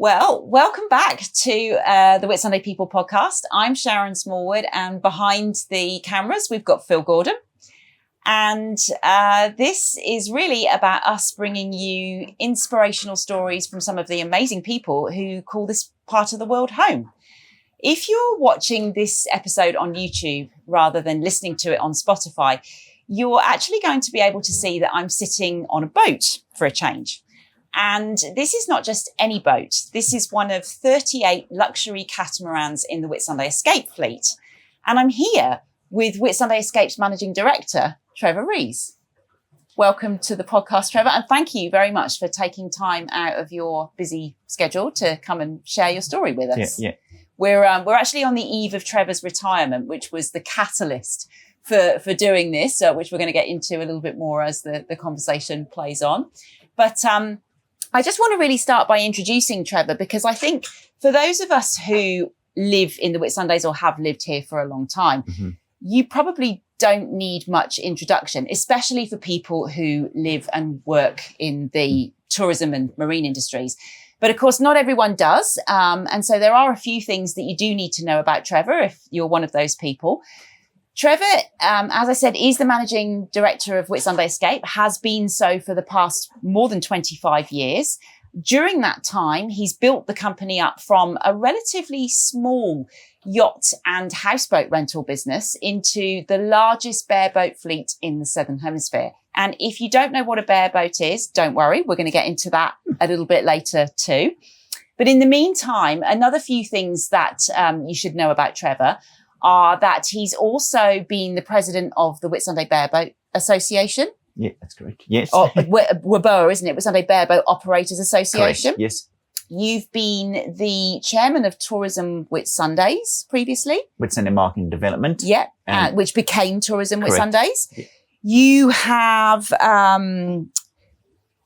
Well, welcome back to the Whitsunday People Podcast. I'm Sharon Smallwood, and behind the cameras, we've got Phil Gordon. And this is really about us bringing you inspirational stories from some of the amazing people who call this part of the world home. If you're watching this episode on YouTube rather than listening to it on Spotify, you're actually going to be able to see that I'm sitting on a boat for a change. And this is not just any boat. This is one of 38 luxury catamarans in the Whitsunday Escape fleet. And I'm here with Whitsunday Escape's Managing Director, Trevor Rees. Welcome to the podcast, Trevor, and thank you very much for taking time out of your busy schedule to come and share your story with us. Yeah. We're actually on the eve of Trevor's retirement, which was the catalyst for doing this, which we're going to get into a little bit more as the conversation plays on. But I just want to really start by introducing Trevor, because I think for those of us who live in the Whitsundays or have lived here for a long time, you probably don't need much introduction, especially for people who live and work in the tourism and marine industries. But of course, not everyone does. And so there are a few things that you do need to know about Trevor if you're one of those people. Trevor, as I said, is the Managing Director of Whitsunday Escape, has been so for the past more than 25 years. During that time, he's built the company up from a relatively small yacht and houseboat rental business into the largest bareboat fleet in the Southern Hemisphere. And if you don't know what a bareboat is, don't worry, we're going to get into that a little bit later too. But in the meantime, another few things that you should know about Trevor are that he's also been the president of the Whitsunday Bareboat Association. Yeah, that's correct. Yes. WBOA, isn't it? Whitsunday Bareboat Operators Association. Correct. Yes. You've been the chairman of Tourism Whitsundays previously. Whitsunday Marketing Development. Yeah, which became Tourism correct. Whitsundays. Yeah. You have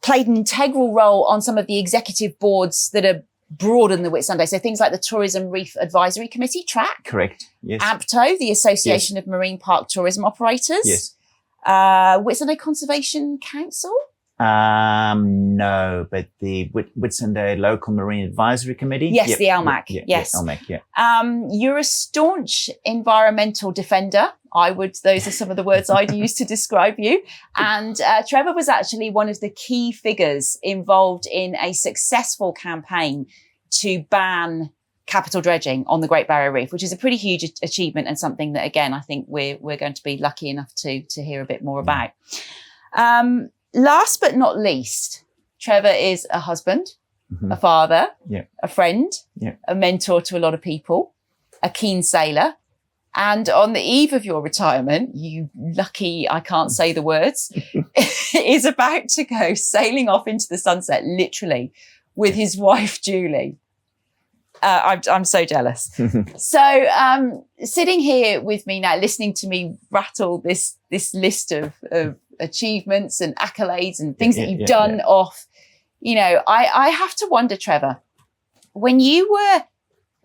played an integral role on some of the executive boards that are broader than the Whitsunday. So things like the Tourism Reef Advisory Committee, TRAC. Correct. Yes. APTO, the Association of Marine Park Tourism Operators. Yes. Whitsunday Conservation Council. No, but the Whitsunday Local Marine Advisory Committee. Yes, yep. the LMAC. Yep. Yes. LMAC, yeah. You're a staunch environmental defender. Those are some of the words I'd use to describe you. And Trevor was actually one of the key figures involved in a successful campaign to ban capital dredging on the Great Barrier Reef, which is a pretty huge achievement and something that, again, I think we're going to be lucky enough to hear a bit more about. Last but not least, Trevor is a husband, a father, a friend, a mentor to a lot of people, a keen sailor. And on the eve of your retirement, you lucky, I can't say the words, is about to go sailing off into the sunset, literally, with his wife, Julie. I'm so jealous. So sitting here with me now, listening to me rattle this list of achievements and accolades and things that you've done off, I have to wonder, Trevor, when you were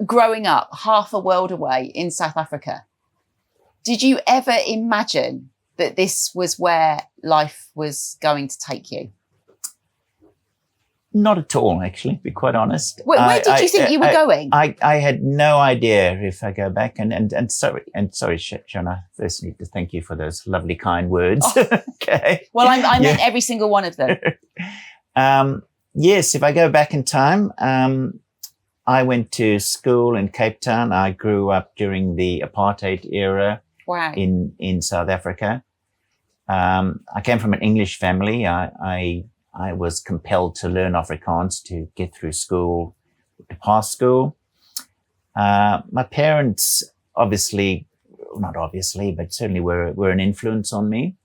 growing up half a world away in South Africa, did you ever imagine that this was where life was going to take you? Not at all, actually, to be quite honest. Where did you think you were going? I had no idea if I go back and sorry, Shona, first need to thank you for those lovely, kind words. Oh. Okay. Well, I meant every single one of them. Yes, if I go back in time, I went to school in Cape Town. I grew up during the apartheid era. Wow. In South Africa. I came from an English family. I was compelled to learn Afrikaans to get through school, to pass school. My parents not obviously, but certainly were an influence on me.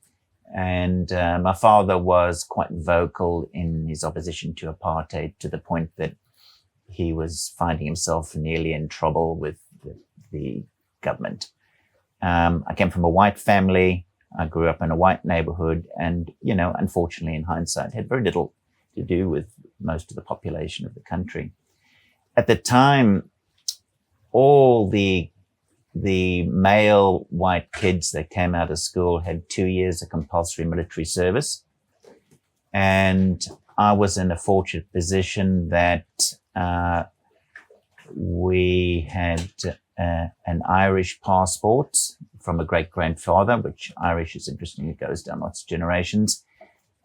And my father was quite vocal in his opposition to apartheid, to the point that he was finding himself nearly in trouble with the government. I came from a white family. I grew up in a white neighborhood, and, unfortunately, in hindsight, had very little to do with most of the population of the country. At the time, all the male white kids that came out of school had 2 years of compulsory military service. And I was in a fortunate position that we had an Irish passport from a great-grandfather, which Irish is interesting, it goes down lots of generations,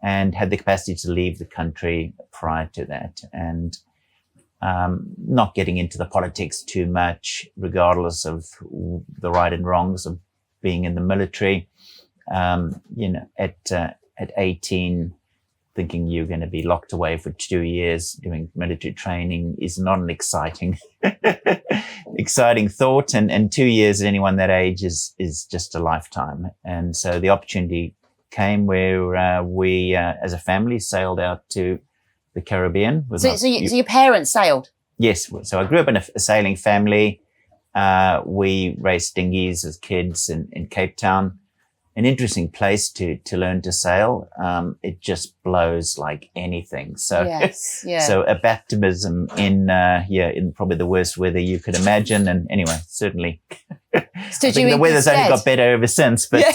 and had the capacity to leave the country prior to that. And not getting into the politics too much, regardless of the right and wrongs of being in the military. At 18, thinking you're going to be locked away for 2 years doing military training is not an exciting thought. And 2 years at anyone that age is just a lifetime. And so the opportunity came where we, as a family, sailed out to the Caribbean. So your parents sailed? Yes. So I grew up in a sailing family. We raced dinghies as kids in Cape Town. An interesting place to learn to sail. It just blows like anything. So, yes, yeah. So a baptism in probably the worst weather you could imagine. And anyway, certainly, the weather's only got better ever since. But,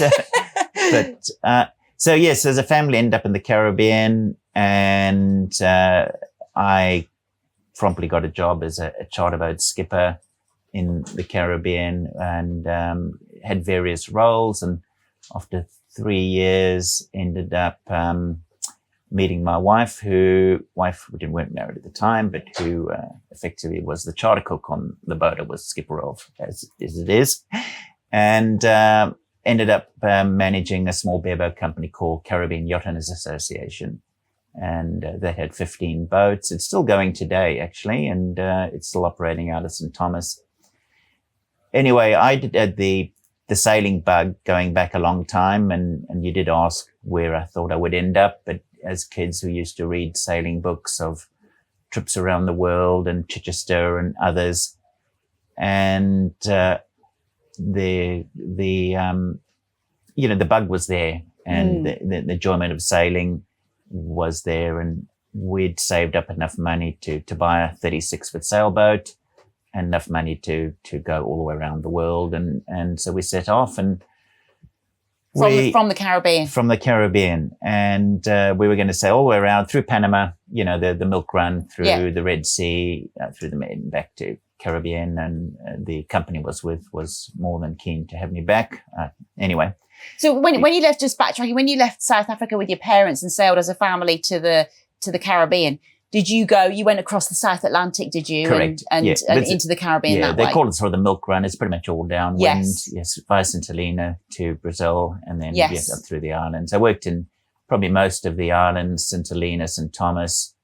so yes, as a family, ended up in the Caribbean, and I promptly got a job as a charter boat skipper in the Caribbean, and had various roles. And after 3 years, ended up meeting my wife, we weren't married at the time, but who effectively was the charter cook on the boat I was skipper of, as it is, and ended up managing a small bareboat company called Caribbean Yacht Owners Association. And that had 15 boats. It's still going today, actually, and it's still operating out of St. Thomas. Anyway, I did the sailing bug going back a long time, and you did ask where I thought I would end up. But as kids, we used to read sailing books of trips around the world and Chichester and others, and the bug was there, and the enjoyment of sailing was there, and we'd saved up enough money to buy a 36-foot sailboat, and enough money to go all the way around the world. And so we set off, and from the Caribbean. From the Caribbean. And we were going to sail all the way around through Panama, the milk run, through the Red Sea, through the Med, back to Caribbean. And the company was more than keen to have me back. Anyway. So when you left, just backtracking, when you left South Africa with your parents and sailed as a family to the Caribbean, did you went across the South Atlantic, did you? Correct. And into the Caribbean that way? They call it sort of the milk run. It's pretty much all downwind. Yes, via St. Helena to Brazil, and then up through the islands. I worked in probably most of the islands, St. Helena, St. Thomas.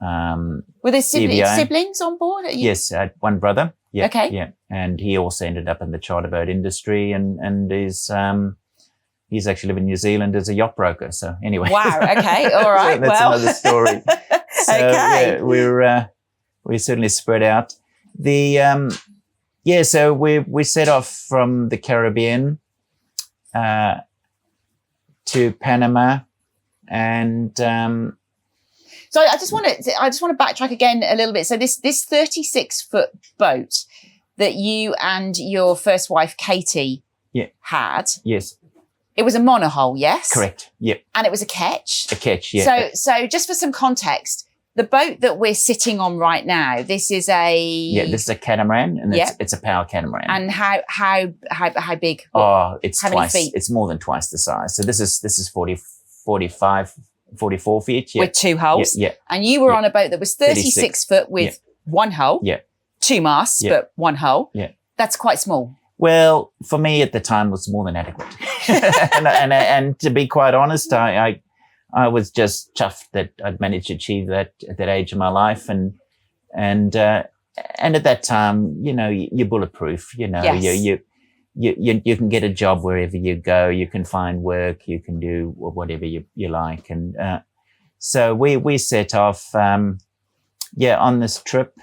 Were there siblings on board? Yes, I had one brother. Yeah, okay. Yeah, and he also ended up in the charter boat industry, and he's actually living in New Zealand as a yacht broker. So anyway. Wow. Okay. All right. So that's another story. So, okay. Yeah, we're certainly spread out. So we set off from the Caribbean to Panama, and so I just want to backtrack again a little bit. So this 36-foot boat that you and your first wife Katie had. Yes. It was a monohull, yes? Correct. Yep. And it was a ketch. A ketch, yeah. So just for some context, the boat that we're sitting on right now, this is this is a catamaran, and it's a power catamaran. And how big? Oh, it's how twice. Many feet? It's more than twice the size. So this is 44 feet. Yeah. With two hulls. Yeah. And you were on a boat that was 36 foot with one hull. Yeah. Two masts, but one hull. Yeah. That's quite small. Well, for me at the time, it was more than adequate. and to be quite honest, I was just chuffed that I'd managed to achieve that at that age of my life, and at that time, you're bulletproof. Yes. You can get a job wherever you go. You can find work. You can do whatever you like, and so we set off. On this trip.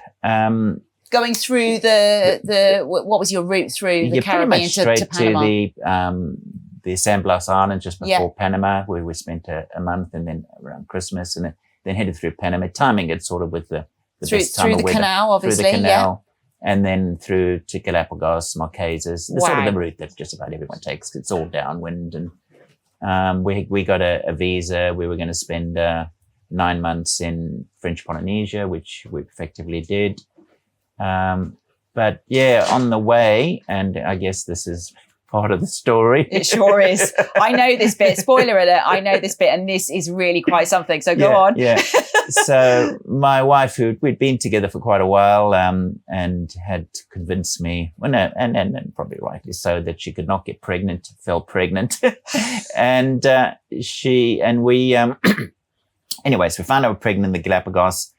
Going through what was your route through the Caribbean to Panama? To the San Blas Islands just before Panama, where we spent a month, and then around Christmas, and then headed through Panama, timing it sort of with the best time of weather. Canal, obviously, through the canal, and then through to Galapagos, Marquesas, sort of the route that just about everyone takes. It's all downwind, and we got a visa. We were going to spend 9 months in French Polynesia, which we effectively did. But yeah, on the way, and I guess this is part of the story. It sure is. I know this bit. Spoiler alert. I know this bit, and this is really quite something. So go on. Yeah. So my wife, we'd been together for quite a while, and had convinced me, and probably rightly so, that she could not get pregnant. Fell pregnant, and we. Anyways, we found out we were pregnant in the Galapagos,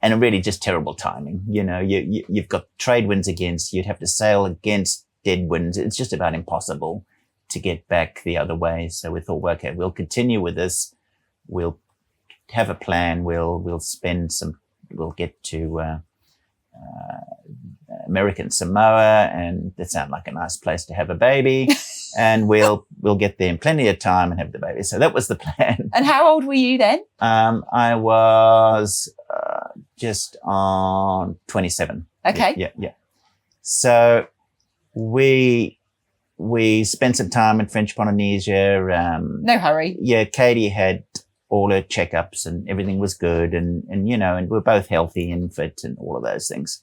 and really just terrible timing. You know, you've got trade winds against you. You'd have to sail against dead winds. It's just about impossible to get back the other way. So we thought, well, okay, we'll continue with this. We'll have a plan. We'll get to American Samoa, and that sounds like a nice place to have a baby. And we'll get there in plenty of time and have the baby. So that was the plan. And how old were you then? I was just on 27. Okay. Yeah. So we spent some time in French Polynesia. No hurry. Yeah, Katie had all her checkups and everything was good, and we're both healthy and fit and all of those things.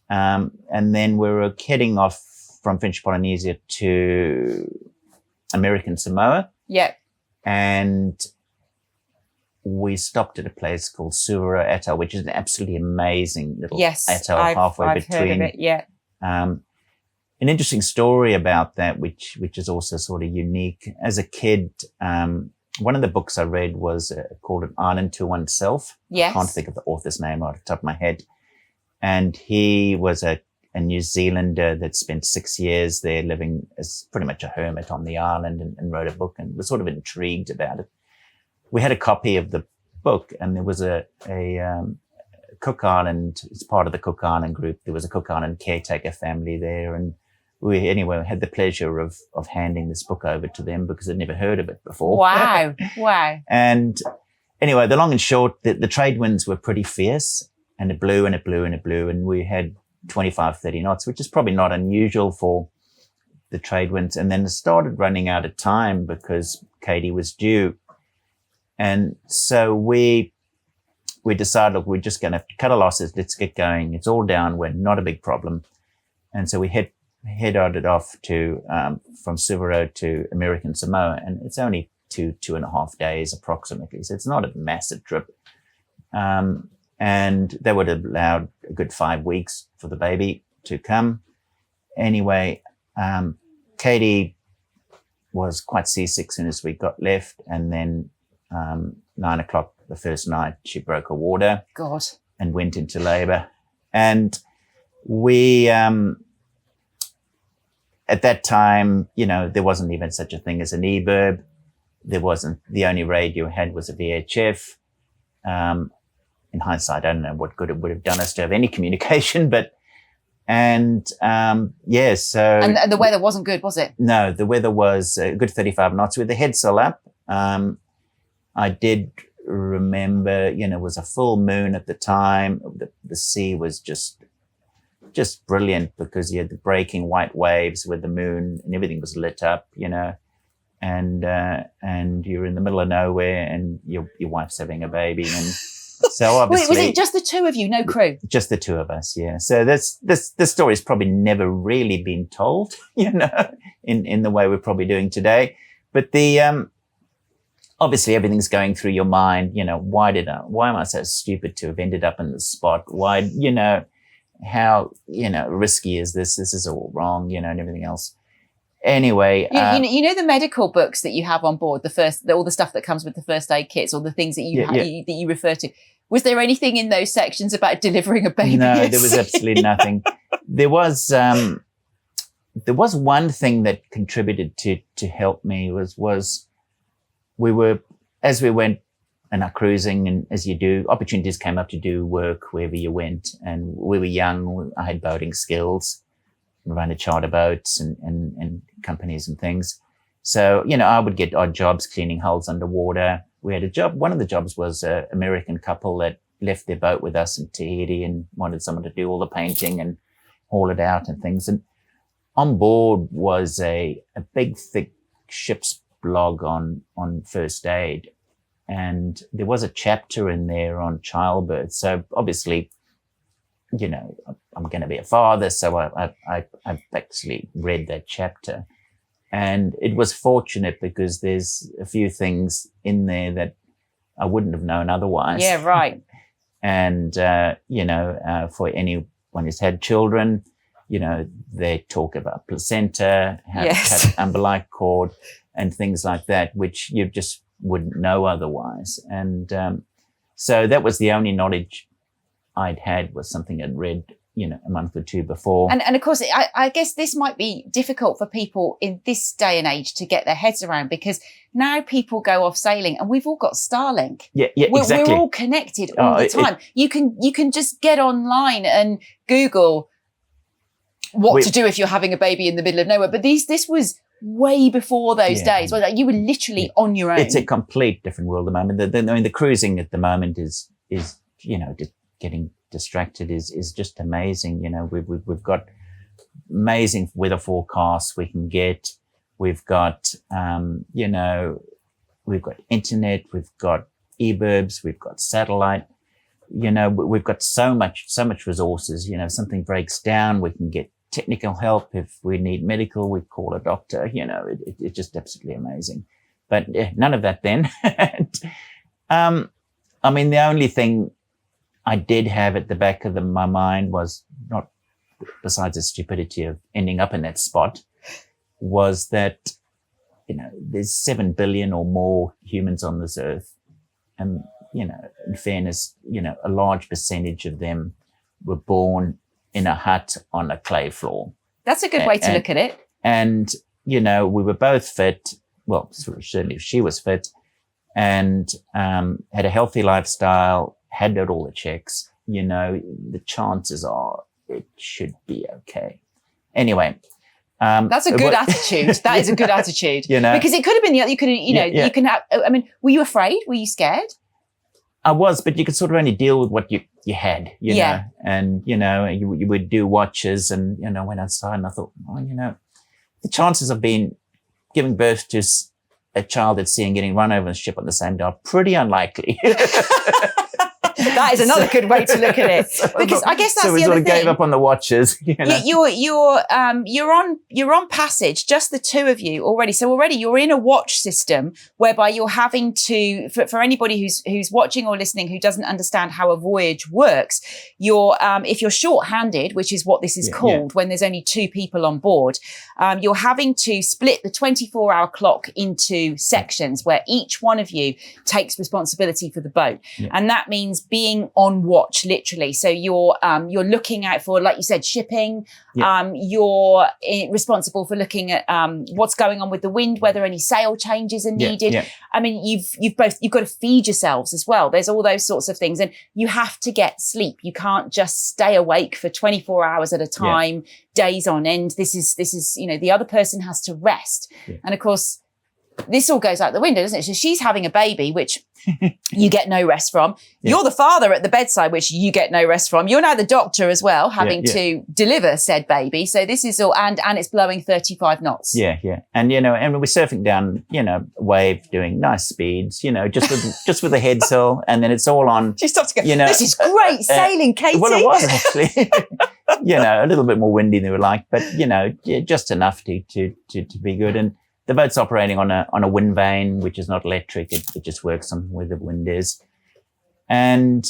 And then we were heading off from French Polynesia to American Samoa. Yeah. And we stopped at a place called Suvero Atoll, which is an absolutely amazing little atoll halfway between. Heard of it, yeah. An interesting story about that, which is also sort of unique. As a kid, one of the books I read was called An Island to Oneself. Yes. I can't think of the author's name off the top of my head. And he was a New Zealander that spent 6 years there living as pretty much a hermit on the island, and wrote a book, and was sort of intrigued about it. We had a copy of the book, and there was a Cook Island, it's part of the Cook Island group. There was a Cook Island caretaker family there, and we had the pleasure of handing this book over to them because I'd never heard of it before. Wow. And anyway, the long and short, the trade winds were pretty fierce, and it blew and it blew and it blew, and we had 25, 30 knots, which is probably not unusual for the trade winds. And then it started running out of time because Katie was due. And so we decided, look, we're just going to have to cut our losses. Let's get going. It's all downwind, not a big problem. And so we headed off to from Suvero to American Samoa, and it's only 2.5 days approximately. So it's not a massive trip. And they would have allowed a good 5 weeks for the baby to come. Anyway, Katie was quite seasick as soon as we got left, and then 9 o'clock the first night, she broke her water. God. And went into labor. And we, at that time, there wasn't even such a thing as an eBurb. There wasn't, the only radio we had was a VHF. In hindsight, I don't know what good it would have done us to have any communication, so. And the weather wasn't good, was it? No, the weather was a good 35 knots with the headsail up. I did remember, it was a full moon at the time. The sea was just brilliant because you had the breaking white waves with the moon, and everything was lit up, and you're in the middle of nowhere, and your wife's having a baby, and so obviously. Wait, was it just the two of you, no crew? Just the two of us, yeah. So this story's probably never really been told, in the way we're probably doing today. But obviously everything's going through your mind, why am I so stupid to have ended up in this spot? Why, how, risky is this? This is all wrong, and everything else. Anyway. The medical books that you have on board, all the stuff that comes with the first aid kits, or the things that that you refer to. Was there anything in those sections about delivering a baby? No, there was absolutely nothing. There was one thing that contributed to help me was we went and are cruising, and as you do, opportunities came up to do work wherever you went. And we were young. I had boating skills, run a charter boats and companies and things. So, I would get odd jobs cleaning hulls underwater. We had a job. One of the jobs was an American couple that left their boat with us in Tahiti and wanted someone to do all the painting and haul it out and things. And on board was a big, thick ship's blog on first aid. And there was a chapter in there on childbirth. So obviously, you know, I'm going to be a father. So I've actually read that chapter. And it was fortunate because there's a few things in there that I wouldn't have known otherwise. Yeah, right. And, you know, for anyone who's had children, you know, they talk about placenta, how to cut umbilical cord and things like that, which you just wouldn't know otherwise. And so that was the only knowledge I'd had, was something I'd read, you know, a month or two before. And of course, I guess this might be difficult for people in this day and age to get their heads around, because now people go off sailing and we've all got Starlink. Yeah, exactly. We're all connected all the time. You can just get online and Google what to do if you're having a baby in the middle of nowhere. But this was way before those days. Well, you were literally on your own. It's a complete different world at the moment. I mean, the cruising at the moment is you know, getting distracted is just amazing. You know, we've got amazing weather forecasts we can get. We've got you know, we've got internet, we've got eBurbs, we've got satellite. You know, we've got so much resources. You know, if something breaks down, we can get technical help. If we need medical, we call a doctor. You know, it's just absolutely amazing. But none of that then. I mean, the only thing I did have at the back of my mind was, not besides the stupidity of ending up in that spot, was that, you know, there's 7 billion or more humans on this earth. And, you know, in fairness, you know, a large percentage of them were born in a hut on a clay floor. That's a good way to look at it. And, you know, we were both fit. Well, certainly she was fit, and had a healthy lifestyle, had all the checks. You know, the chances are it should be okay. Anyway. That's a good attitude. That is a good attitude. You know, because it could have been you could, you know, you can have, I mean, were you afraid? Were you scared? I was, but you could sort of only deal with what you had, you know, and, you know, you would do watches, and, you know, went outside and I thought, oh, you know, the chances of giving birth to a child at sea and getting run over the ship on the same day are pretty unlikely. That is another good way to look at it, because I guess that's so we the sort other of thing. gave up on the watches. You know? You're on passage, just the two of you already. So already you're in a watch system whereby you're having to, for anybody who's watching or listening who doesn't understand how a voyage works, if you're short-handed, which is what this is called, when there's only two people on board, you're having to split the 24-hour clock into sections where each one of you takes responsibility for the boat, and that means being on watch, literally. So you're looking out for, like you said, shipping. You're responsible for looking at what's going on with the wind, whether any sail changes are needed. I mean, you've got to feed yourselves as well. There's all those sorts of things, and you have to get sleep. You can't just stay awake for 24 hours at a time, days on end. This is, you know, the other person has to rest. And of course, this all goes out the window, doesn't it? So she's having a baby, which you get no rest from. You're the father at the bedside, which you get no rest from. You're now the doctor as well, having to deliver said baby. So this is all, and it's blowing 35 knots. Yeah. And, you know, and we're surfing down, you know, wave, doing nice speeds, you know, just with the head sail, and then it's all on. She stops to go, you know, this is great sailing, Katie. Well, it was actually, you know, a little bit more windy than we like, but, you know, just enough to be good. And the boat's operating on a wind vane, which is not electric. It just works on where the wind is. And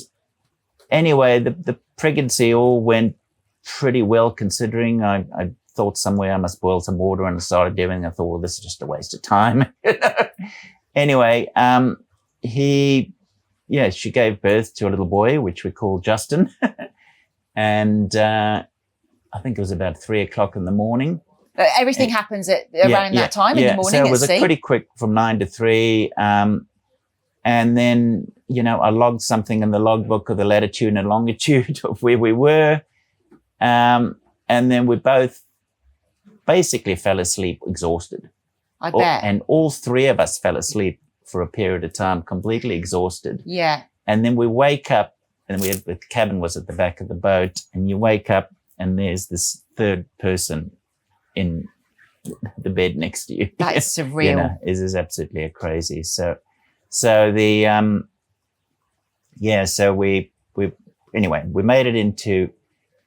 anyway, the pregnancy all went pretty well, considering I thought somewhere I must boil some water, and I started doing it. I thought, well, this is just a waste of time. Anyway, she gave birth to a little boy, which we called Justin. And I think it was about 3:00 in the morning. Everything happens at around that time in the morning. So it was pretty quick, from 9 to 3. And then, you know, I logged something in the logbook of the latitude and longitude of where we were. And then we both basically fell asleep exhausted. I bet. And all three of us fell asleep for a period of time, completely exhausted. Yeah. And then we wake up, and the cabin was at the back of the boat, and you wake up and there's this third person in the bed next to you. That is surreal. You know, it is absolutely crazy. So So we made it into,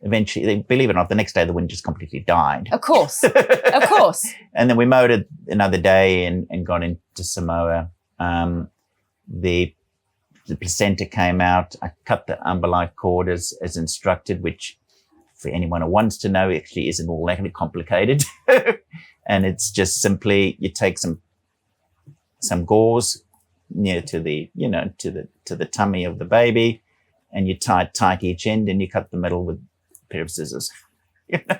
eventually, believe it or not, the next day the wind just completely died. Of course. Of course. And then we motored another day and got into Samoa. The placenta came out. I cut the umbilical cord as instructed, which for anyone who wants to know actually isn't all that complicated. And it's just simply you take some gauze near to the tummy of the baby, and you tie it tight each end, and you cut the middle with a pair of scissors.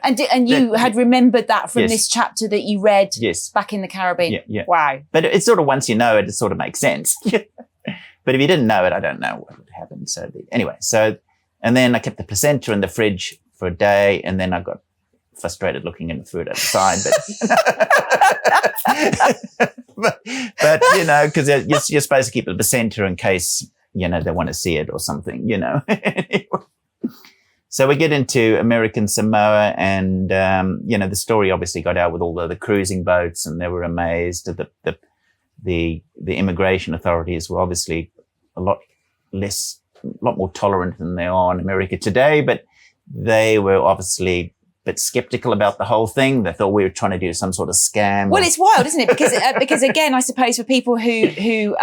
And you had remembered that from Yes. this chapter that you read Yes. back in the Caribbean. Yeah, yeah. Wow. But it's sort of, once you know it sort of makes sense. But if you didn't know it, I don't know what would happen. So and then I kept the placenta in the fridge for a day, and then I got frustrated looking and threw it outside. But because you're supposed to keep the placenta in case, they want to see it or something, So we get into American Samoa, and, the story obviously got out with all the cruising boats, and they were amazed. The immigration authorities were obviously a lot more tolerant than they are in America today, but they were obviously a bit skeptical about the whole thing. They thought we were trying to do some sort of scam. Well, it's wild, isn't it? Because again, I suppose for people who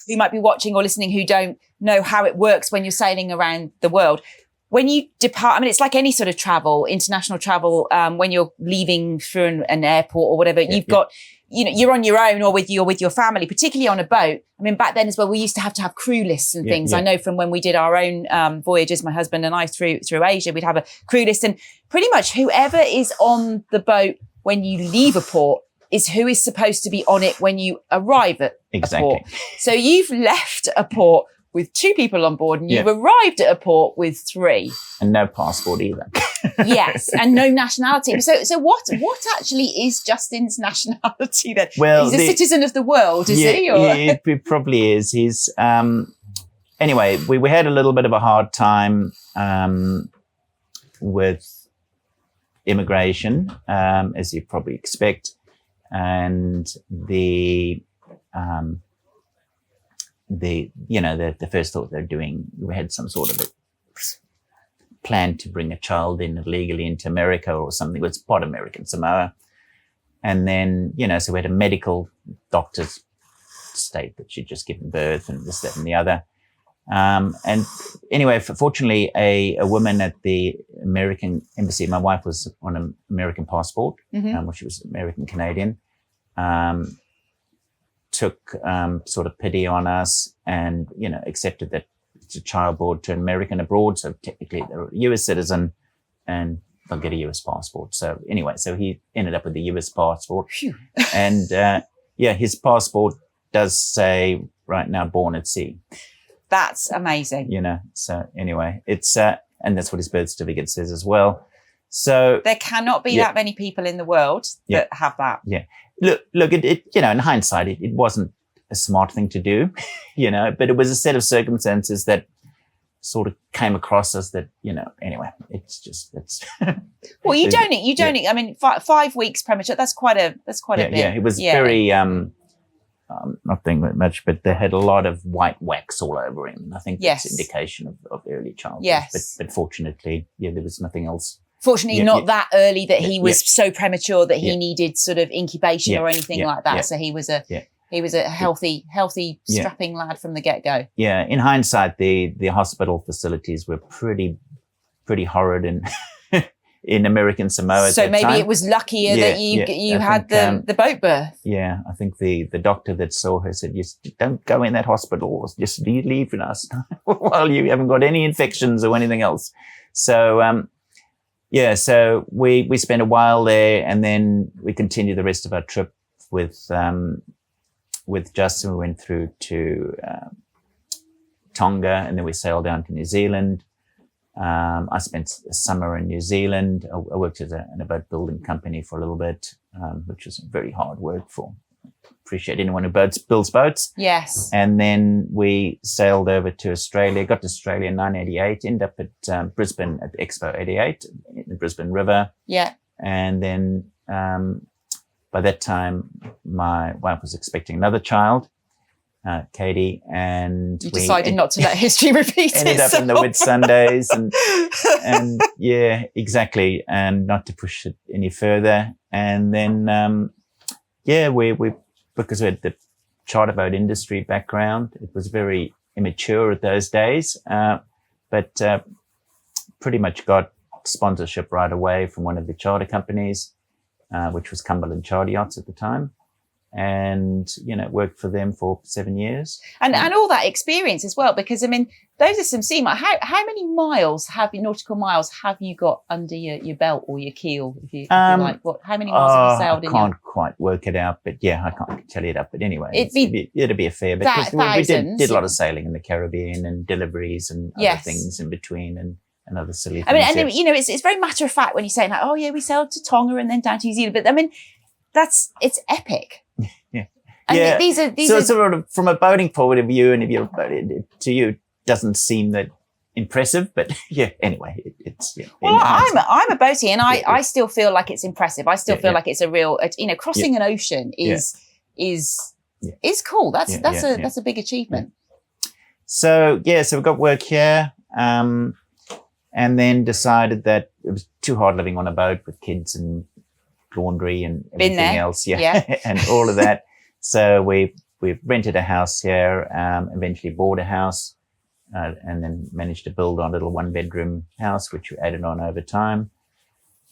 might be watching or listening who don't know how it works when you're sailing around the world, when you depart, it's like any sort of travel, international travel, when you're leaving through an airport or whatever, you've got, you're on your own or with your family, particularly on a boat. Back then as well, we used to have crew lists and things. I know from when we did our own voyages, my husband and I through Asia, we'd have a crew list, and pretty much whoever is on the boat when you leave a port is who is supposed to be on it when you arrive at a port. So you've left a port with 2 people on board, and you've arrived at a port with 3. And no passport either. Yes, and no nationality. So what actually is Justin's nationality then? Well, he's a citizen of the world, is he? Or? Yeah, he probably is. He's anyway, we had a little bit of a hard time with immigration, as you probably expect, and the first thought they're doing, we had some sort of a plan to bring a child in illegally into America or something. It was part of American Samoa. And then, so we had a medical doctor's state that she'd just given birth and this, that, and the other. And anyway, fortunately, a woman at the American embassy, my wife was on an American passport, well, she was American Canadian, took sort of pity on us and, accepted that it's a child born to an American abroad. So technically they're a US citizen and they'll get a US passport. So anyway, so he ended up with a US passport. And his passport does say right now born at sea. That's amazing. So anyway, it's, and that's what his birth certificate says as well. So there cannot be that many people in the world that have that. Yeah. Look, it in hindsight, it wasn't a smart thing to do, but it was a set of circumstances that sort of came across us that, anyway, it's. Well, you don't. 5 weeks premature, that's quite a bit. Yeah, it was very, not thinking that much, but they had a lot of white wax all over him. I think that's an indication of early childhood. Yes. But fortunately, there was nothing else. Fortunately, not that early that he was so premature that he needed sort of incubation or anything like that. So he was a healthy, strapping lad from the get-go. Yeah. In hindsight, the hospital facilities were pretty horrid in American Samoa. So at that maybe time. It was luckier that you had the boat birth. Yeah. I think the doctor that saw her said, don't go in that hospital. Just leave with us while you haven't got any infections or anything else. So, so we spent a while there, and then we continued the rest of our trip with Justin. We went through to Tonga, and then we sailed down to New Zealand. I spent a summer in New Zealand. I worked in a boat building company for a little bit, which was very hard work appreciate anyone who builds boats. Yes. And then we sailed over to Australia, got to Australia in 1988, ended up at Brisbane at Expo 88 in the Brisbane River. Yeah. And then by that time, my wife was expecting another child. Katie, and you decided not to let history repeat ended itself. up in the Whitsundays, and yeah, exactly, and not to push it any further. And then we because we had the charter boat industry background, it was very immature at those days, but pretty much got sponsorship right away from one of the charter companies, which was Cumberland Charter Yachts at the time. And, worked for them for 7 years. And all that experience as well, because, I mean, those are some sea miles. How many nautical miles have you got under your belt or your keel? If you like, how many miles have you sailed I can't quite work it out, but yeah, I can't tell you that. But anyway, it'd be a fair bit. We did a lot of sailing in the Caribbean and deliveries and other things in between and other silly things. I mean, and it's very matter of fact when you say like, oh yeah, we sailed to Tonga and then down to New Zealand. But I mean, it's epic. Yeah. And yeah. These are sort of from a boating point of view, and if you're to you, it doesn't seem that impressive, but yeah. Anyway, it's yeah. Well, I'm a boatie, and I still feel like it's impressive. I still feel like it's a real, crossing an ocean is cool. That's a big achievement. Yeah. So we got work here, and then decided that it was too hard living on a boat with kids and laundry and everything else, and all of that. So we rented a house here, eventually bought a house, and then managed to build our little 1-bedroom house, which we added on over time.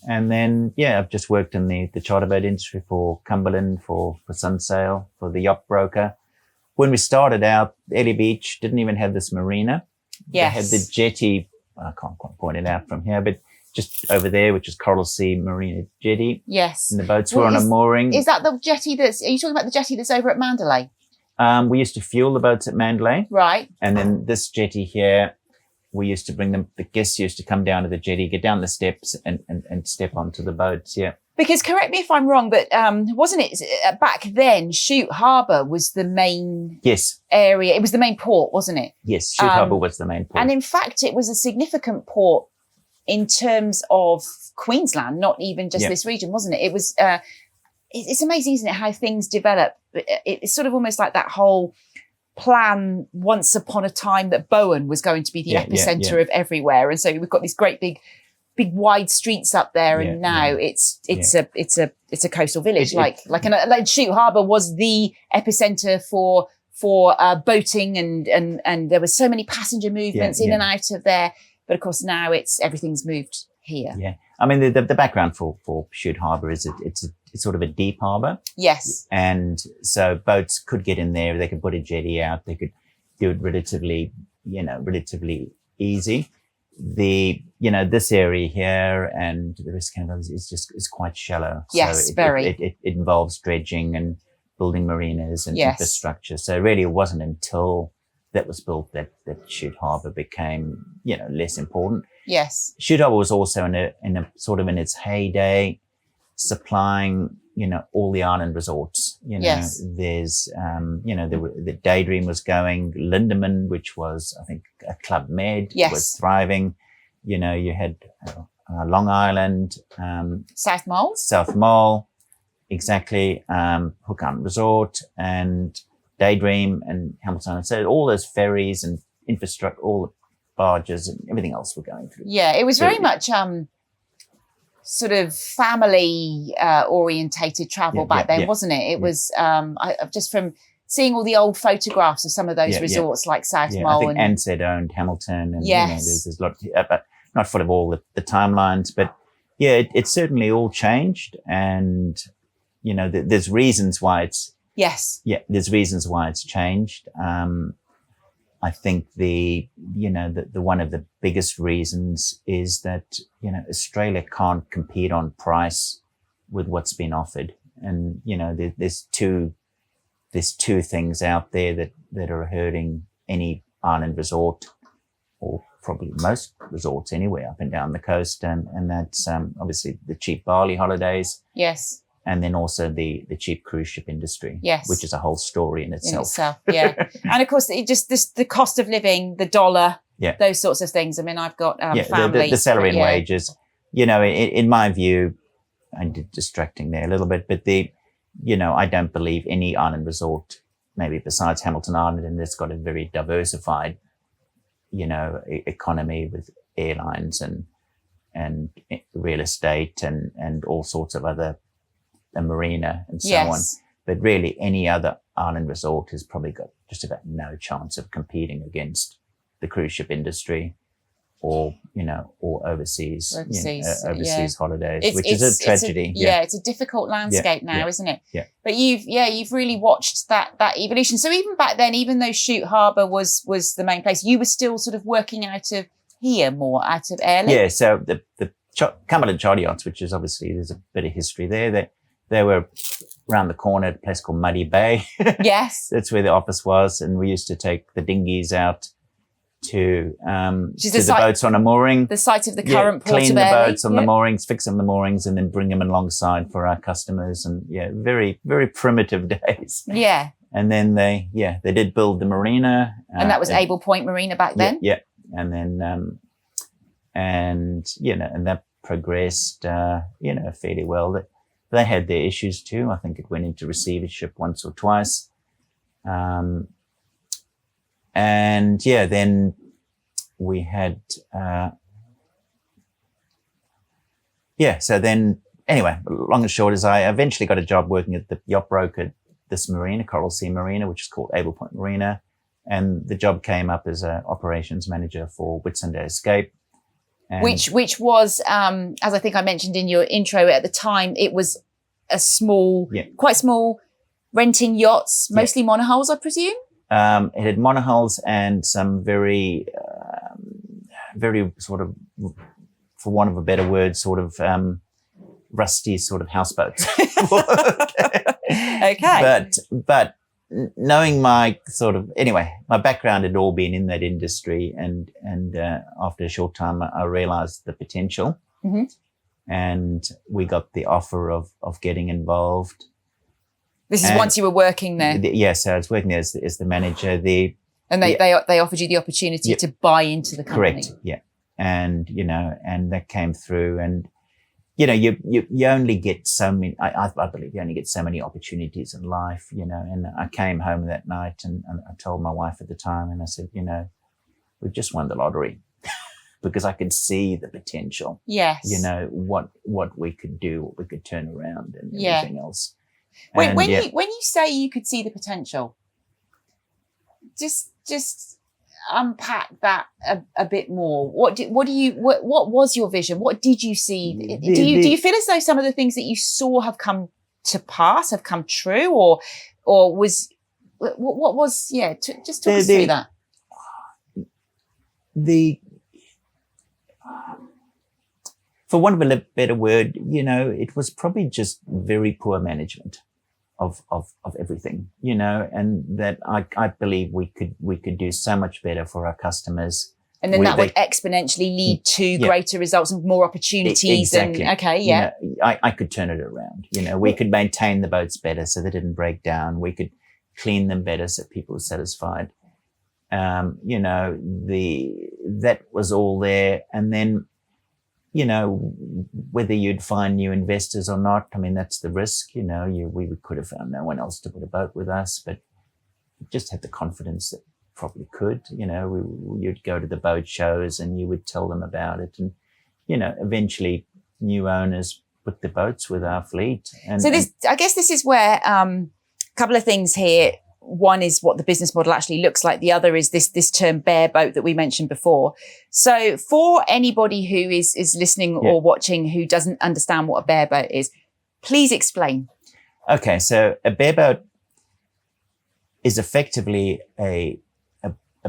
And then I've just worked in the charter boat industry for Cumberland, for Sunsail, for the yacht broker. When we started out, Ellie Beach didn't even have this marina. Yes. They had the jetty. I can't quite point it out from here, but just over there, which is Coral Sea Marina Jetty. Yes. And the boats were on a mooring. Is that the jetty are you talking about the jetty that's over at Mandalay? We used to fuel the boats at Mandalay. Right. And then this jetty here, we used to bring them, the guests used to come down to the jetty, get down the steps and step onto the boats. Yeah. Because correct me if I'm wrong, but wasn't it back then, Chute Harbour was the main area. It was the main port, wasn't it? Yes, Chute Harbour was the main port. And in fact, it was a significant port in terms of Queensland, not even just this region, wasn't it? It was, it's amazing, isn't it, how things develop. It's sort of almost like that whole plan once upon a time that Bowen was going to be the epicenter of everywhere. And so we've got these great big wide streets up there. And now it's a coastal village. Like Chute Harbour was the epicenter for boating and there was so many passenger movements in and out of there. But of course now everything's moved here. Yeah. I mean, the background for Chute Harbour is it's sort of a deep harbour. Yes. And so boats could get in there. They could put a jetty out. They could do it relatively easy. This area here and the rest of Canada is quite shallow. Yes, so very. It involves dredging and building marinas and infrastructure. So really it wasn't until that was built that Chute Harbour became, less important. Yes. Chute Harbour was also in a sort of in its heyday, supplying, all the island resorts. There's, the Daydream was going, Lindeman, which was, I think, a Club Med, was thriving. You had Long Island, South Mole, exactly, Hook Island Resort, and Daydream and Hamilton. So all those ferries and infrastructure, all the barges and everything else were going through. Yeah, it was very much sort of family orientated travel back then, wasn't it? It was just from seeing all the old photographs of some of those resorts like South Mole. I think Ansett owned Hamilton, and there's a lot, but not full of all the timelines. But it certainly all changed, and there's reasons why it's. Yes. Yeah, there's reasons why it's changed. I think the one of the biggest reasons is that, Australia can't compete on price with what's been offered. And, there's two things out there that are hurting any island resort, or probably most resorts anywhere up and down the coast. And that's, obviously the cheap Bali holidays. Yes. And then also the cheap cruise ship industry, which is a whole story in itself. And of course, the cost of living, the dollar, those sorts of things. I mean, I've got family. The salary and wages, in my view, I'm distracting there a little bit, but I don't believe any island resort maybe besides Hamilton Island, and it's got a very diversified, economy with airlines and real estate and all sorts of other, a marina and so on. But really, any other island resort has probably got just about no chance of competing against the cruise ship industry or overseas holidays, which is a tragedy. It's a difficult landscape now, isn't it? Yeah. But you've really watched that evolution. So even back then, even though Shute Harbour was the main place, you were still sort of working out of here more, out of Airlie? Yeah, so the Cumberland Charter Yachts, which is obviously, there's a bit of history there, they were around the corner at a place called Muddy Bay. Yes. That's where the office was, and we used to take the dinghies out to the boats on a mooring. The site of the current port clean of the Airlie. boats on the moorings, fix them the moorings, and then bring them alongside for our customers. And very, very primitive days. Yeah. And then they did build the marina. And that was Able Point Marina back then? Yeah. And then, and that progressed, fairly well. They had their issues too. I think it went into receivership once or twice. Then we had, so then anyway, long and short is I eventually got a job working at the yacht broker at this marina, Coral Sea Marina, which is called Able Point Marina. And the job came up as an operations manager for Whitsunday Escape. Which was, as I think I mentioned in your intro at the time, it was a small, quite small, renting yachts, mostly monohulls, I presume? It had monohulls and some very sort of, for want of a better word, sort of rusty sort of houseboats. Okay. But knowing my background had all been in that industry, and after a short time, I realized the potential, and we got the offer of getting involved. This is once you were working there. So I was working there as the manager. And they offered you the opportunity to buy into the company. Correct. Yeah, and and that came through, and you only get so many. I believe you only get so many opportunities in life. And I came home that night, and I told my wife at the time, and I said, we've just won the lottery. Because I could see the potential. Yes. What we could do, what we could turn around, and everything else. When you say you could see the potential, just unpack that a bit more. What was your vision? What did you see? Do you feel as though some of the things that you saw have come to pass, have come true, or was what was just talk us through that. For want of a better word, it was probably just very poor management of everything, and that I believe we could do so much better for our customers. And then that would exponentially lead to greater results and more opportunities. Exactly. And I could turn it around. We could maintain the boats better so they didn't break down. We could clean them better so people were satisfied. That was all there. And then, whether you'd find new investors or not, I mean, that's the risk, we could have found no one else to put a boat with us, but just had the confidence that probably could, you'd go to the boat shows and you would tell them about it. And, eventually new owners put the boats with our fleet. And so I guess this is where, a couple of things here. One is what the business model actually looks like. The other is this term bareboat that we mentioned before. So for anybody who is listening or watching who doesn't understand what a bareboat is, please explain. Okay, so a bareboat is effectively a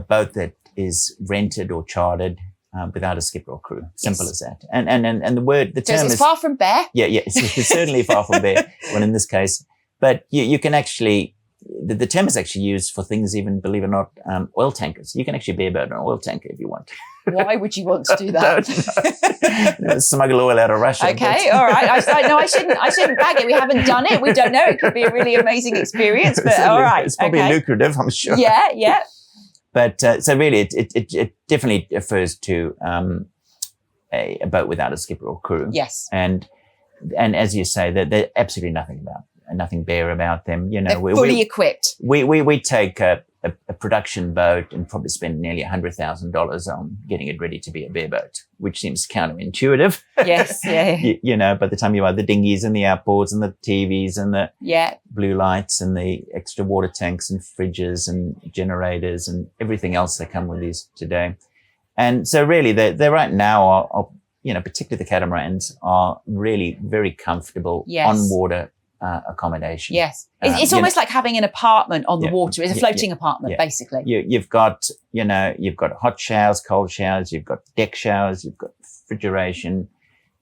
boat that is rented or chartered without a skipper or crew. Simple as that. And the term is far from bare. Yeah, it's certainly far from bare. Well, in this case, but you can actually. The term is actually used for things, even, believe it or not, oil tankers. You can actually bareboat an oil tanker if you want. Why would you want to do that? Smuggle oil out of Russia. Okay, all right. I shouldn't bag it. We haven't done it. We don't know. It could be a really amazing experience, but all right. It's probably lucrative, I'm sure. Yeah. But so really, it definitely refers to a boat without a skipper or crew. Yes. And as you say, there's absolutely nothing nothing bare about them. You know, They're fully equipped. We take a production boat and probably spend nearly $100,000 on getting it ready to be a bareboat, which seems counterintuitive. Yes, yeah. you know, by the time you buy the dinghies and the outboards and the TVs and the blue lights and the extra water tanks and fridges and generators and everything else that come with these today. And so really they're right now are, you know, particularly the catamarans are really very comfortable on water accommodation. Yes. It's almost like having an apartment on the water. It's a floating apartment, basically. You've got, you know, you've got hot showers, cold showers, you've got deck showers, you've got refrigeration.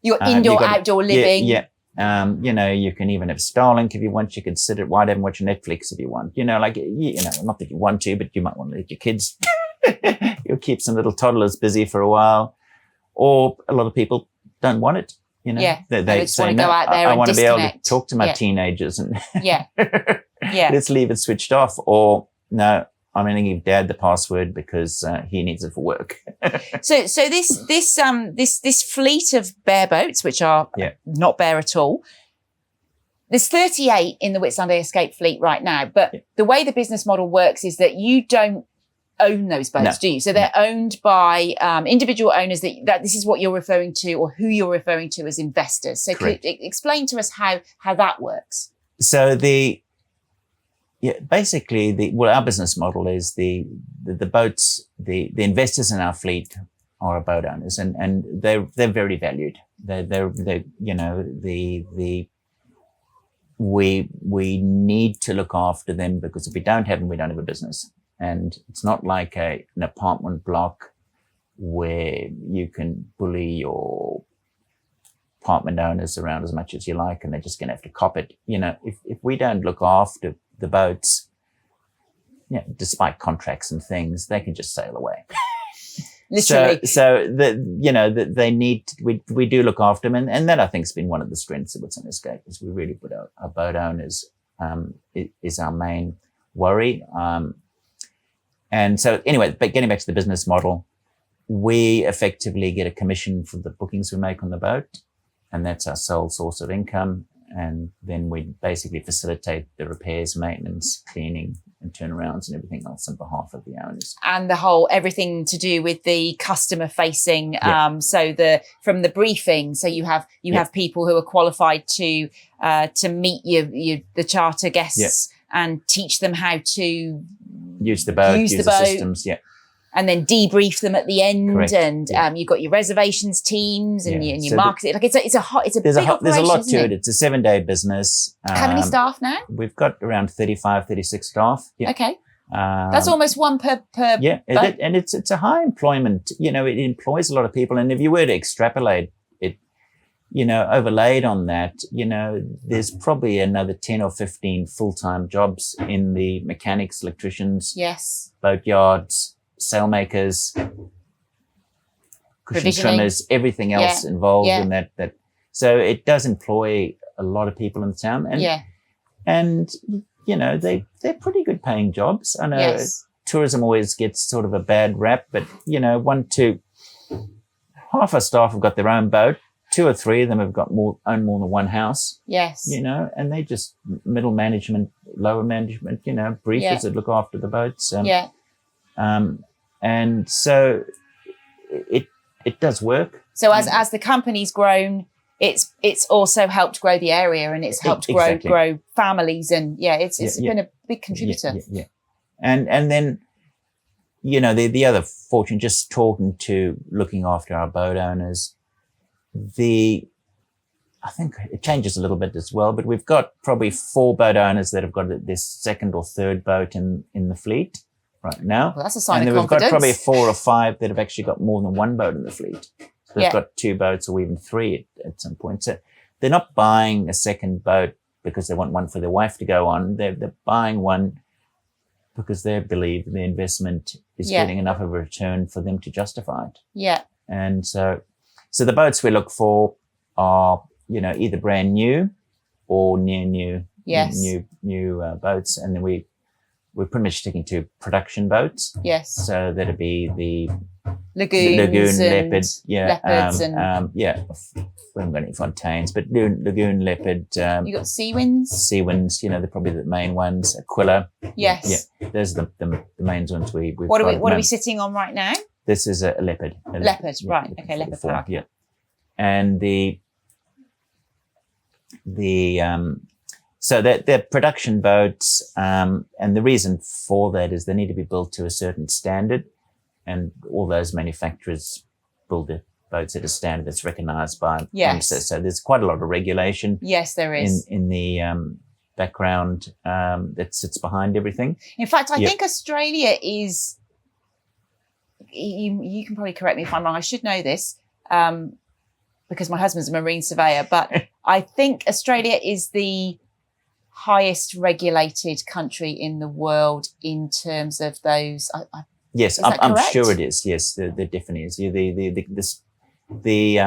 You've got indoor, outdoor living. You know, you can even have Starlink if you want. You can sit at wide and watch Netflix if you want. You know, like, you know, not that you want to, but you might want to let your kids, you'll keep some little toddlers busy for a while. Or a lot of people don't want it. You know, they just want to go out there and want to disconnect. be able to talk to my teenagers and yeah, let's leave it switched off. Or no, I'm going to give Dad the password because he needs it for work. So this fleet of bare boats, which are not bare at all. There's 38 in the Whitsunday Escape fleet right now, but the way the business model works is that you don't own those boats, do you? So they're owned by individual owners that this is what you're referring to or who you're referring to as investors. So could explain to us how that works. So basically our business model is the boats, the investors in our fleet are boat owners and they're very valued. They're you know, we need to look after them because if we don't have them, we don't have a business. And it's not like an apartment block where you can bully your apartment owners around as much as you like and they're just going to have to cop it. You know, if we don't look after the boats, despite contracts and things, they can just sail away. Literally. They need, we do look after them. And that I think has been one of the strengths of Whitsunday Escape is we really put our boat owners, is our main worry. And so anyway, but getting back to the business model, we effectively get a commission for the bookings we make on the boat. And that's our sole source of income. And then we basically facilitate the repairs, maintenance, cleaning and turnarounds and everything else on behalf of the owners. And everything to do with the customer facing. So from the briefing, so you have people who are qualified to meet the charter guests and teach them how to use the boat, use the systems, and then debrief them at the end. Correct. And you've got your reservations teams and your marketing. Like it's a big operation. There's a lot to it. It's a 7-day business. How many staff now? We've got around 35, 36 staff. Yeah. Okay. That's almost one per boat. And it's a high employment. You know, it employs a lot of people. And if you were to extrapolate it, you know, overlaid on that, you know, there's probably another 10 or 15 full-time jobs in the mechanics, electricians, boat yards, sailmakers, cushion trimmers, everything else involved in that. So it does employ a lot of people in the town. And you know, they're pretty good paying jobs. I know tourism always gets sort of a bad rap, but you know, half our staff have got their own boat. 2 or 3 of them have got own more than one house. Yes. You know, and they just middle management, lower management, you know, briefers that look after the boats. And so it does work. So as the company's grown, it's also helped grow the area and it's helped grow families and it's been a big contributor. And then, you know, the other fortune, just looking after our boat owners, I think it changes a little bit as well, but we've got probably 4 boat owners that have got this second or third boat in the fleet right now. Well, that's a sign of confidence. And then we've got probably 4 or 5 that have actually got more than one boat in the fleet. So they've got 2 boats or even 3 at some point. So they're not buying a second boat because they want one for their wife to go on. They're buying one because they believe the investment is getting enough of a return for them to justify it. Yeah. And so the boats we look for are, you know, either brand new or near new, new boats. And then we we're pretty much sticking to production boats. Yes. So that'd be the Lagoons lagoon, and leopard, leopards we haven't got any fontaines, but lagoon, leopard. You got sea winds. Sea winds, they're probably the main ones. Aquila. Yes. Yeah, those are the main ones we've What are we sitting on right now? This is a leopard. Leopard, right? Okay, leopard power. Yeah, and so they're production boats, and the reason for that is they need to be built to a certain standard, and all those manufacturers build their boats at a standard that's recognised by Yes. So there's quite a lot of regulation. Yes, there is in the background that sits behind everything. In fact, I think Australia is. You can probably correct me if I'm wrong. I should know this because my husband's a marine surveyor, but I think Australia is the highest regulated country in the world in terms of those. Yes, I'm sure it is. Yes, there definitely is. The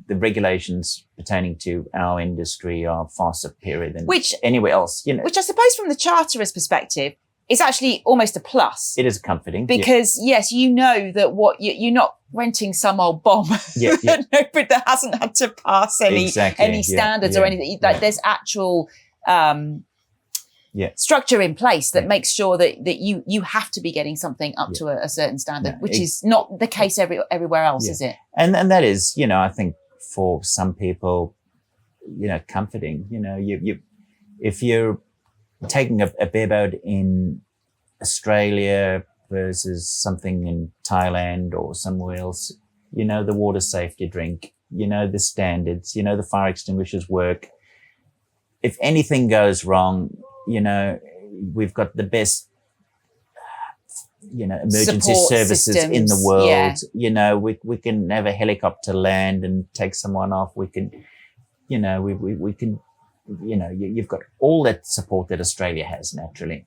regulations pertaining to our industry are far superior than anywhere else. Which I suppose, from the charterer's perspective, is actually almost a plus. It is comforting because yes, that what you're not renting some old bomb that hasn't had to pass any standards or anything. Like there's actual structure in place that makes sure that you have to be getting something up to a certain standard, which is not the case everywhere else, is it? And that is, I think for some people, comforting. If you're taking a bareboat in Australia versus something in Thailand or somewhere else, the water's safe to drink, the standards, the fire extinguishers work. If anything goes wrong, we've got the best, emergency support services systems in the world. Yeah. We can have a helicopter land and take someone off. We can, we can, you've got all that support that Australia has naturally.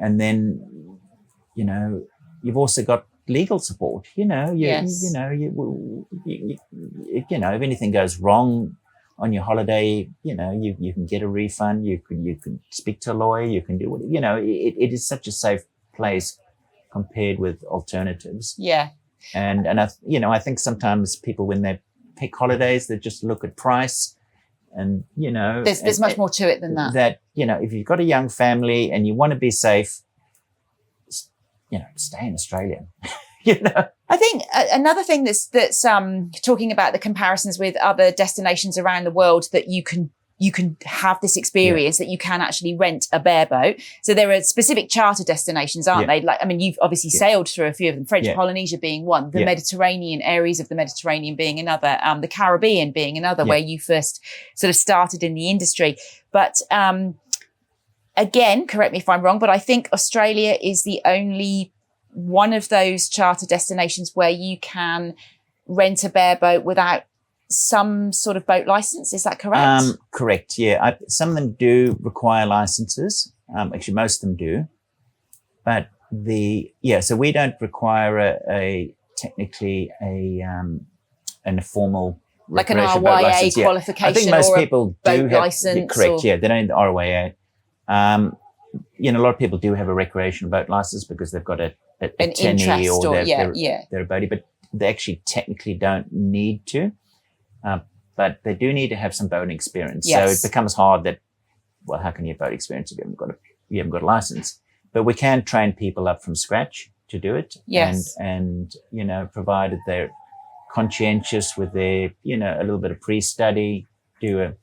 And then, you've also got legal support, if anything goes wrong on your holiday, you can get a refund, you can speak to a lawyer, you can do what, it is such a safe place compared with alternatives. Yeah. And I think sometimes people, when they pick holidays, they just look at price. And, there's much more to it than that. That, if you've got a young family and you want to be safe, stay in Australia. I think another thing that's talking about the comparisons with other destinations around the world, that you can have this experience that you can actually rent a bareboat. So there are specific charter destinations, aren't they? Like, you've obviously sailed through a few of them, French Polynesia being one, the Mediterranean, areas of the Mediterranean being another, the Caribbean being another, where you first sort of started in the industry. But again, correct me if I'm wrong, but I think Australia is the only one of those charter destinations where you can rent a bareboat without some sort of boat license. Is that correct? Correct. Yeah. Some of them do require licenses. Actually, most of them do. But so we don't require technically a formal, like an RYA qualification. I think most people do have license. Correct. Yeah. They don't need the RYA. A lot of people do have a recreational boat license because they've got an interest or they're a boatie, but they actually technically don't need to. But they do need to have some boating experience. Yes. So it becomes hard that, well, how can you have boat experience if you haven't got a license? But we can train people up from scratch to do it. Yes. And provided they're conscientious with their, a little bit of pre-study, do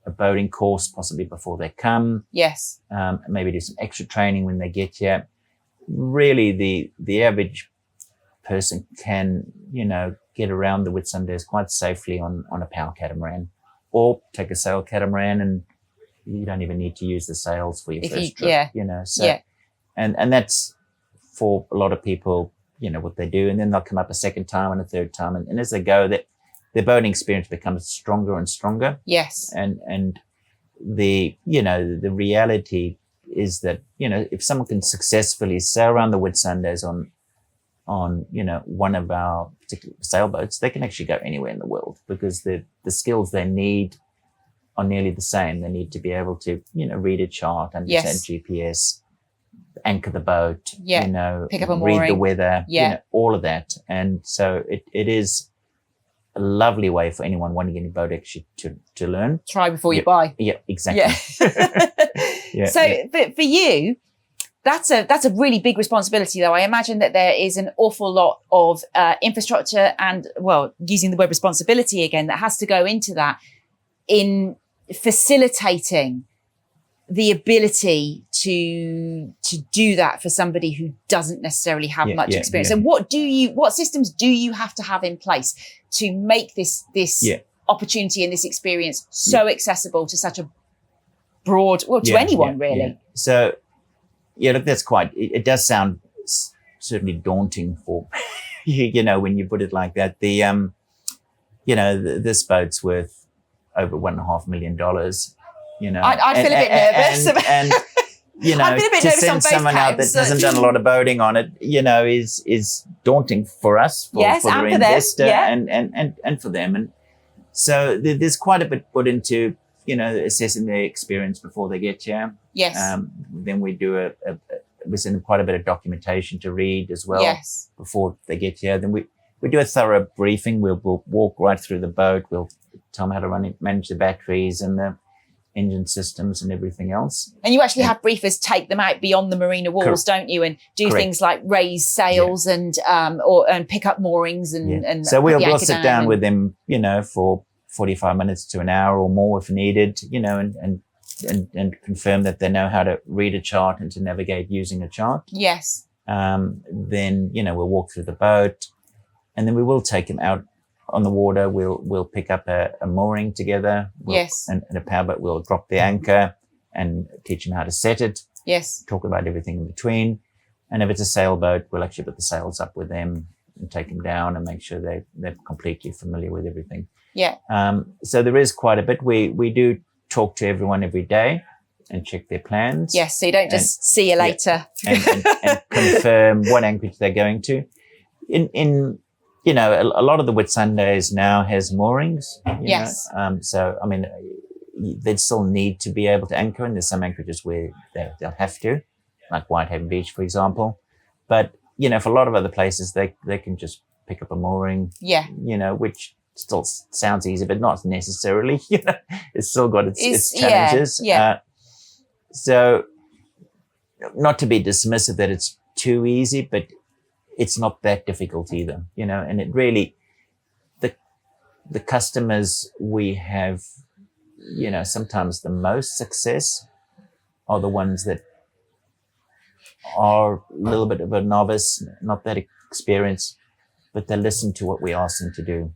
a boating course possibly before they come. Yes. Maybe do some extra training when they get here. Really, the average person can, get around the Whitsundays quite safely on a power catamaran, or take a sail catamaran, and you don't even need to use the sails for your first trip. And that's for a lot of people, what they do, and then they'll come up a second time and a third time, and as they go, that their boating experience becomes stronger and stronger. Yes. And the reality is that, if someone can successfully sail around the Whitsundays on one of our particular sailboats, they can actually go anywhere in the world, because the skills they need are nearly the same. They need to be able to, read a chart, understand GPS, anchor the boat, Yeah. you know, Pick up a read the mooring. weather, Yeah. you know, all of that. And so it is a lovely way for anyone wanting any boat actually to learn. Try before you Yeah. buy. Yeah, exactly. Yeah. So, but for you, that's a really big responsibility, though. I imagine that there is an awful lot of infrastructure and, well, using the word responsibility again, that has to go into that in facilitating the ability to do that for somebody who doesn't necessarily have much experience. And what systems do you have to have in place to make this opportunity and this experience so accessible to such a broad, well, to anyone really? Yeah. So, look, that's it does sound certainly daunting for, you know, when you put it like that. This boat's worth over $1.5 million. You know, I'd feel a bit nervous. And you know, to send someone out that hasn't done a lot of boating on it, you know, is daunting for us, for the investor and for them. And so there's quite a bit put into, you know, assessing their experience before they get here. Yes. Then we do we send quite a bit of documentation to read as well before they get here. Then we do a thorough briefing. We'll walk right through the boat. We'll tell them how to manage the batteries and the engine systems and everything else. And you actually have briefers take them out beyond the marina walls, don't you? And do things like raise sails and pick up moorings and so we'll sit down with them, you know, for 45 minutes to an hour or more if needed, you know, and confirm that they know how to read a chart and to navigate using a chart. Yes. Then, you know, we'll walk through the boat, and then we will take them out on the water. We'll pick up a mooring together. And a powerboat. We'll drop the anchor and teach them how to set it. Yes. Talk about everything in between. And if it's a sailboat, we'll actually put the sails up with them and take them down and make sure they're completely familiar with everything. Yeah. So there is quite a bit. We do talk to everyone every day and check their plans. Yes. So you don't just see you later. And confirm what anchorage they're going to. You know, a lot of the Whitsundays now has moorings. You know? So, I mean, they'd still need to be able to anchor, and there's some anchorages where they'll have to, like Whitehaven Beach, for example. But, you know, for a lot of other places, they can just pick up a mooring. Yeah. You know, which still sounds easy, but not necessarily. You know, it's still got its challenges. So, not to be dismissive that it's too easy, but it's not that difficult either, you know, and it really, the customers we have, you know, sometimes the most success are the ones that are a little bit of a novice, not that experienced, but they listen to what we ask them to do.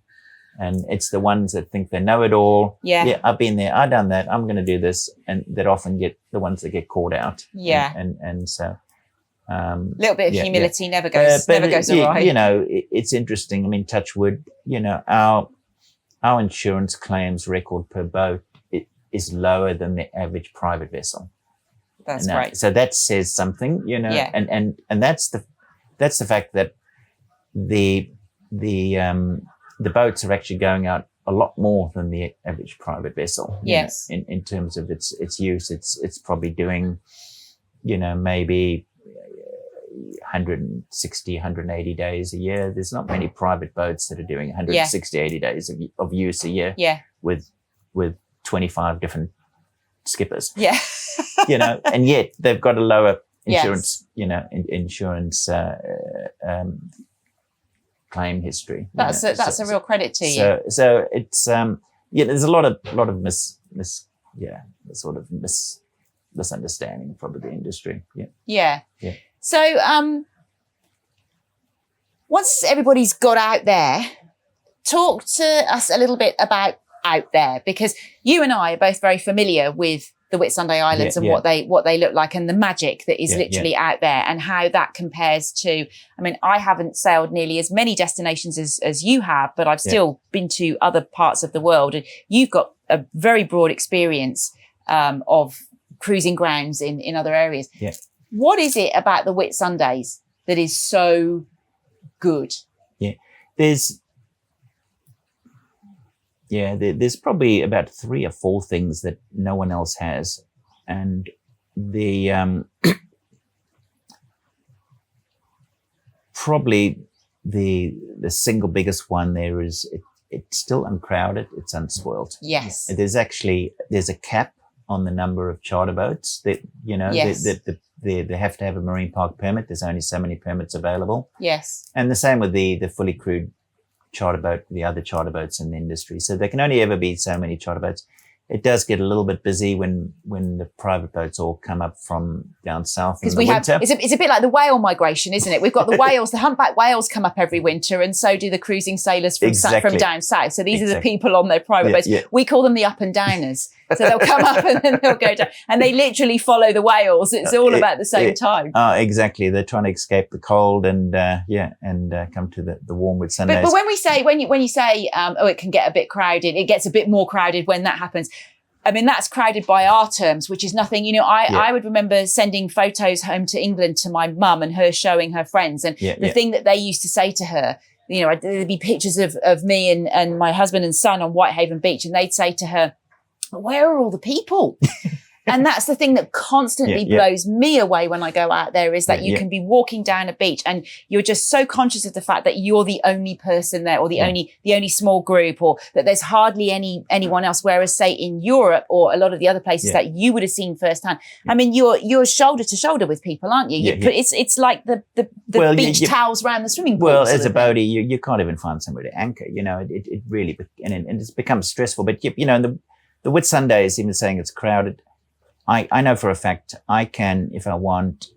And it's the ones that think they know it all. Yeah, I've been there, I've done that, I'm going to do this. And that often get the ones that get caught out. Yeah. And so, a little bit of humility never goes awry. You know, it's interesting. I mean, touch wood, you know, our insurance claims record per boat is lower than the average private vessel. That's right. So that says something, you know, and that's the fact that the boats are actually going out a lot more than the average private vessel. Yes. You know, in terms of its use, it's probably doing, you know, maybe 160, 180 days a year. There's not many private boats that are doing 160, 80 days of use a year with 25 different skippers. Yeah. You know, and yet they've got a lower insurance, you know, insurance claim history. That's a real credit to you. So it's, there's a lot of misunderstanding from the industry. Yeah. So, once everybody's got out there, talk to us a little bit about out there, because you and I are both very familiar with the Whitsunday Islands and what they look like, and the magic that is literally out there, and how that compares to, I mean, I haven't sailed nearly as many destinations as you have, but I've still been to other parts of the world, and you've got a very broad experience of cruising grounds in other areas. Yeah. What is it about the Whitsundays that is so good? There's probably about 3 or 4 things that no one else has. And the probably the single biggest one there is it's still uncrowded. It's unspoiled. Yes. There's a cap on the number of charter boats that, Yes. they have to have a marine park permit. There's only so many permits available. Yes. And the same with the fully crewed charter boat, the other charter boats in the industry. So there can only ever be so many charter boats. It does get a little bit busy when the private boats all come up from down south in the winter. It's a bit like the whale migration, isn't it? We've got the whales, the humpback whales come up every winter, and so do the cruising sailors from down south. So these are the people on their private boats. Yeah. We call them the up and downers. So they'll come up and then they'll go down, and they literally follow the whales. It's all about the same time. Exactly. They're trying to escape the cold and come to the warm Whitsundays. But when you say it can get a bit crowded, it gets a bit more crowded when that happens. I mean, that's crowded by our terms, which is nothing. I would remember sending photos home to England to my mum and her showing her friends. And the thing that they used to say to her, there'd be pictures of me and my husband and son on Whitehaven Beach. And they'd say to her, where are all the people? And that's the thing that constantly blows me away when I go out there, is that you can be walking down a beach and you're just so conscious of the fact that you're the only person there, or the only small group, or that there's hardly anyone else. Whereas, say, in Europe or a lot of the other places that you would have seen firsthand, I mean, you're shoulder to shoulder with people, aren't you? It's like the beach towels around the swimming pool. Well, as a boatie, you can't even find somewhere to anchor. It really, and it's become stressful. But the Whitsundays, even saying it's crowded, I know for a fact I can, if I want,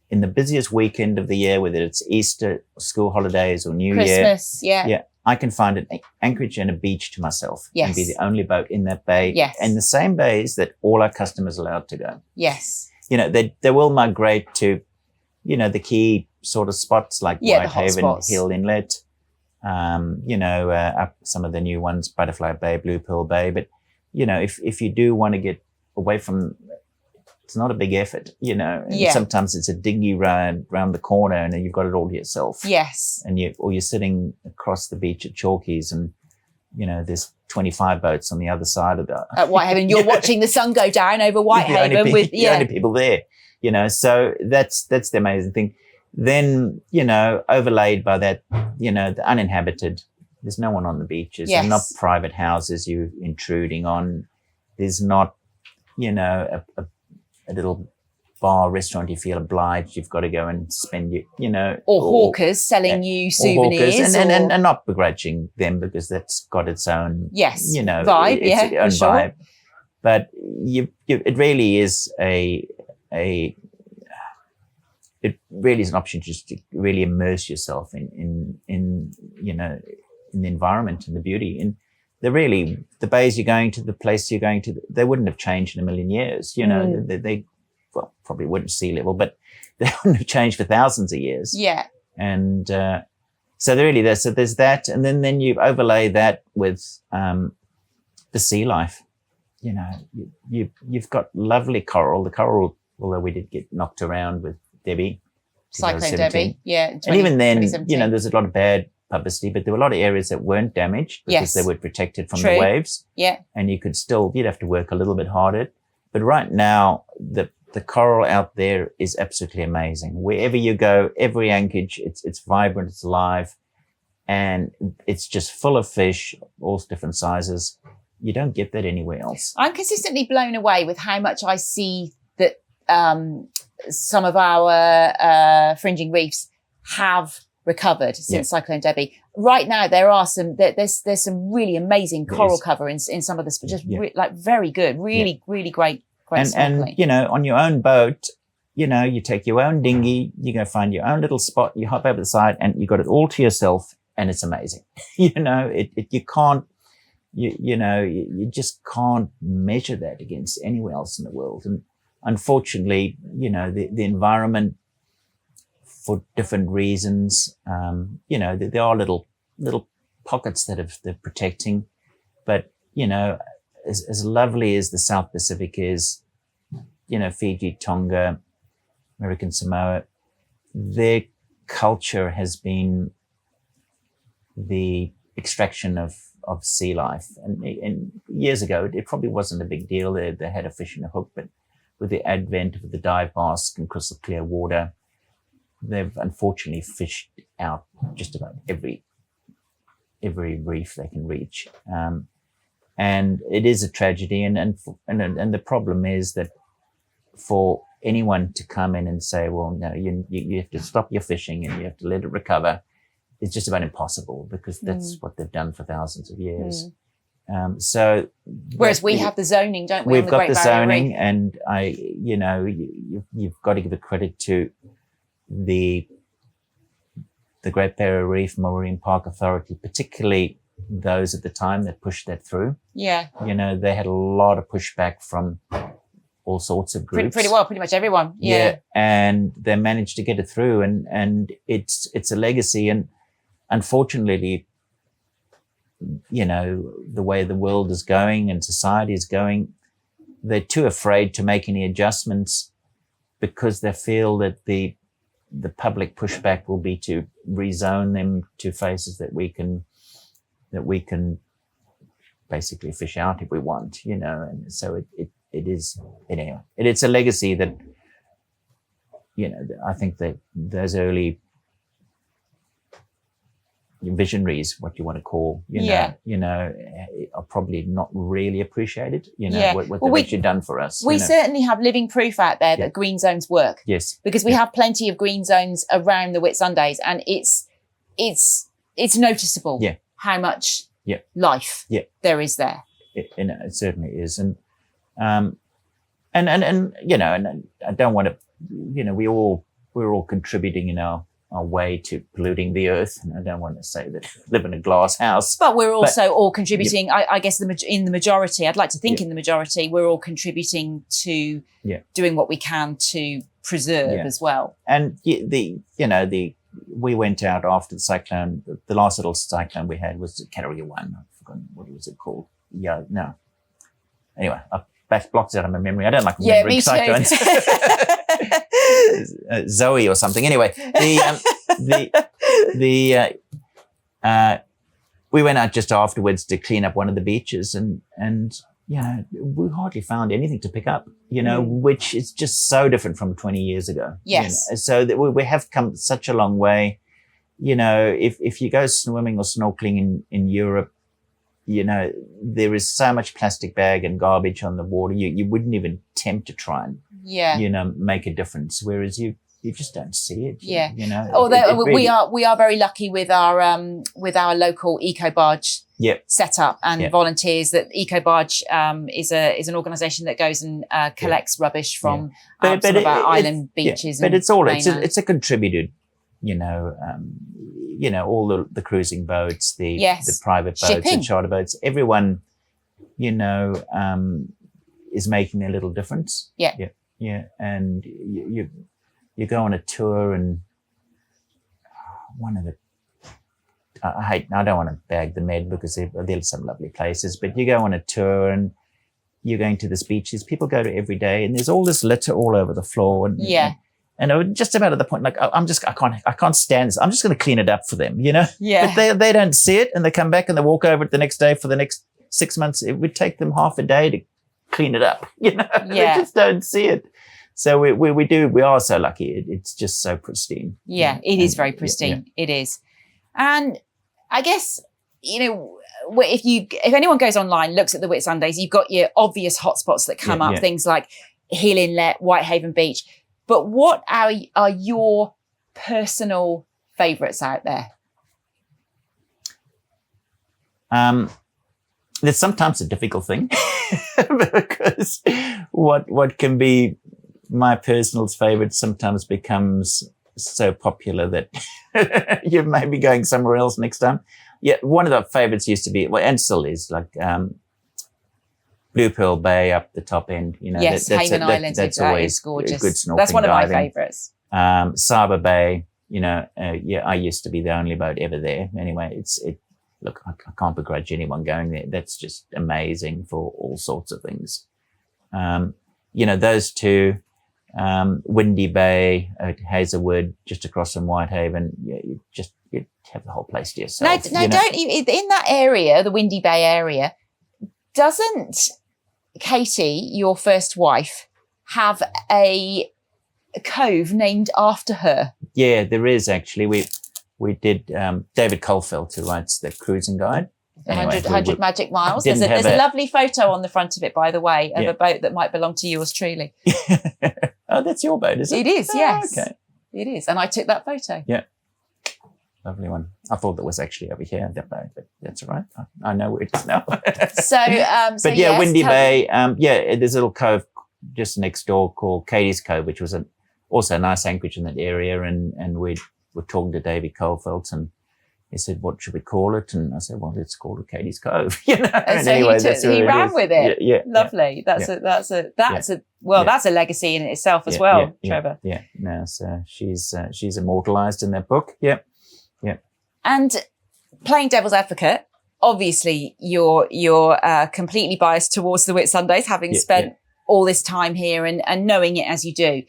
in the busiest weekend of the year, whether it's Easter, school holidays, or New Year, Christmas, I can find an anchorage and a beach to myself and be the only boat in that bay, and the same bays that all our customers are allowed to go. Yes, they will migrate to, the key sort of spots like Whitehaven, Hill Inlet, up some of the new ones, Butterfly Bay, Blue Pearl Bay, but if you do want to get away from, it's not a big effort, and sometimes it's a dinghy ride round the corner and then you've got it all to yourself. Yes. And you're sitting across the beach at Chalkies and, there's 25 boats on the other side of at Whitehaven. You're watching the sun go down over Whitehaven the only people there, so that's the amazing thing. Then, overlaid by that, the uninhabited, there's no one on the beaches. Yes. They're not private houses you're intruding on. There's not, a little bar restaurant you feel obliged you've got to go and spend your, or hawkers selling you souvenirs, and not begrudging them, because that's got its own vibe, its own vibe. But it really is it really is an option just to really immerse yourself in the environment and the beauty. And the bays you're going to, the place you're going to, they wouldn't have changed in a million years. They probably wouldn't sea level, but they wouldn't have changed for thousands of years. Yeah. And so there's that, and then you overlay that with the sea life. You've got lovely coral. The coral, although we did get knocked around with Debbie, Cyclone Debbie, and even then, there's a lot of bad publicity, but there were a lot of areas that weren't damaged because they were protected from the waves. Yeah. And you'd have to work a little bit harder. But right now, the coral out there is absolutely amazing. Wherever you go, every anchorage, it's vibrant, it's alive, and it's just full of fish, all different sizes. You don't get that anywhere else. I'm consistently blown away with how much I see that some of our fringing reefs have recovered since Cyclone Debbie. Right now, there's some really amazing coral cover in some of this, but just very good, really great and on your own boat, you take your own dinghy, you go find your own little spot, you hop over the side, and you got it all to yourself, and it's amazing. You just can't measure that against anywhere else in the world. And unfortunately, the environment, for different reasons, there are little pockets that they're protecting, but as lovely as the South Pacific is, Fiji, Tonga, American Samoa, their culture has been the extraction of sea life, and years ago it probably wasn't a big deal. They had a fish and a hook, but with the advent of the dive mask and crystal clear water, they've unfortunately fished out just about every reef they can reach. And it is a tragedy. And the problem is that for anyone to come in and say, well, no, you have to stop your fishing and you have to let it recover, it's just about impossible, because that's what they've done for thousands of years. So whereas we have the zoning, don't we? We've got the zoning, and you've got to give the credit to the Great Barrier Reef Marine Park Authority, particularly those at the time that pushed that through. Yeah. They had a lot of pushback from all sorts of groups. Pretty much everyone. Yeah. And they managed to get it through, and it's a legacy. And unfortunately, the way the world is going and society is going, they're too afraid to make any adjustments, because they feel that the public pushback will be to rezone them to places that we can basically fish out if we want, and so it is, anyway, it's a legacy that, I think that those early visionaries, what you want to call, are probably not really appreciated, what they've actually done for us. We certainly have living proof out there that green zones work. Yes. Because we have plenty of green zones around the Whitsundays, and it's noticeable how much life there is there. It certainly is. And I don't want to, we're all contributing in our way to polluting the earth. And I don't want to say that live in a glass house. But we're also all contributing, I guess, in the majority, I'd like to think in the majority, we're all contributing to doing what we can to preserve as well. And we went out after the cyclone. The last little cyclone we had was Category 1. I've forgotten, what was it called? Yeah, no. Anyway, that blocks out of my memory. I don't like remembering cyclones. Zoe or something. Anyway, we went out just afterwards to clean up one of the beaches, and we hardly found anything to pick up, which is just so different from 20 years ago. Yes. So that we have come such a long way. If you go swimming or snorkeling in Europe, there is so much plastic bag and garbage on the water. You wouldn't even attempt to try and, make a difference. Whereas you just don't see it. Yeah. Although we are very lucky with our local eco barge setup and volunteers. That eco barge is an organisation that goes and collects rubbish from some of our island beaches. But it's a contributed, all the cruising boats, the private boats, shipping, and charter boats, everyone, is making their little difference. Yeah. And you go on a tour, and I don't want to bag the Med, because there's some lovely places, but you go on a tour and you're going to these beaches people go to every day, and there's all this litter all over the floor. And I'm just about at the point, like, I can't stand this. I'm just going to clean it up for them, Yeah. If they don't see it and they come back and they walk over it the next day for the next 6 months, it would take them half a day to clean it up, They just don't see it. So we are so lucky. It's just so pristine. Yeah, it is very pristine. It is. And I guess, if anyone goes online, looks at the Whitsundays, you've got your obvious hotspots that come up, things like Hill Inlet, Whitehaven Beach. But what are your personal favourites out there? There's sometimes a difficult thing because what can be my personal favourite sometimes becomes so popular that you may be going somewhere else next time. Yeah, one of the favourites used to be, and still is, like Blue Pearl Bay up the top end. Yes, Hayman Island. That's always gorgeous. Good snorkeling. That's one of my favourites. Saba Bay. I used to be the only boat ever there. Anyway, look, I can't begrudge anyone going there. That's just amazing for all sorts of things. Those two. Windy Bay at Hazelwood, just across from Whitehaven. You have the whole place to yourself. Now don't you, in that area, the Windy Bay area, doesn't Katie, your first wife, have a cove named after her? Yeah, there is actually. We did David Colfeld, who writes the cruising guide. Anyway, 100 Magic Miles. There's a lovely photo on the front of it, by the way, of a boat that might belong to yours truly. Oh, that's your boat, is it? It is, yes. Okay. It is. And I took that photo. Yeah. Lovely one. I thought that was actually over here, that boat, but that's all right. I know where it is now. But yeah, Windy Bay. There's a little cove just next door called Katie's Cove, which was also a nice anchorage in that area. And we were talking to David Colfeld, and he said, "What should we call it?" And I said, "Well, let's call it Katie's Cove." And so anyway, he ran with it. Yeah, lovely. That's a legacy in itself as well, Trevor. Yeah. No, so she's immortalized in that book. Yeah. And playing devil's advocate, obviously you're completely biased towards the Whitsundays, having spent all this time here and knowing it as you do.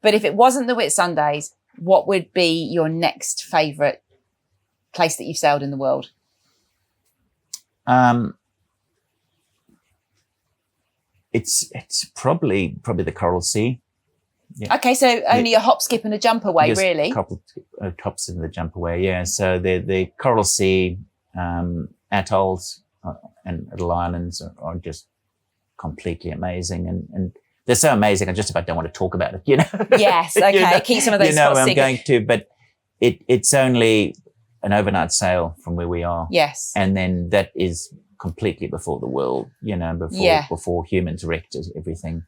But if it wasn't the Whitsundays, what would be your next favourite place that you've sailed in the world? It's probably the Coral Sea. Yeah. Okay, so only a hop, skip and a jump away, just really? A couple of hops and the jump away, yeah. So the Coral Sea atolls and little islands are just completely amazing. And they're so amazing, I just about don't want to talk about it, Yes, okay. Keep some of those spots I'm going to, but it's only an overnight sail from where we are. Yes. And then that is completely before the world, before humans wrecked everything.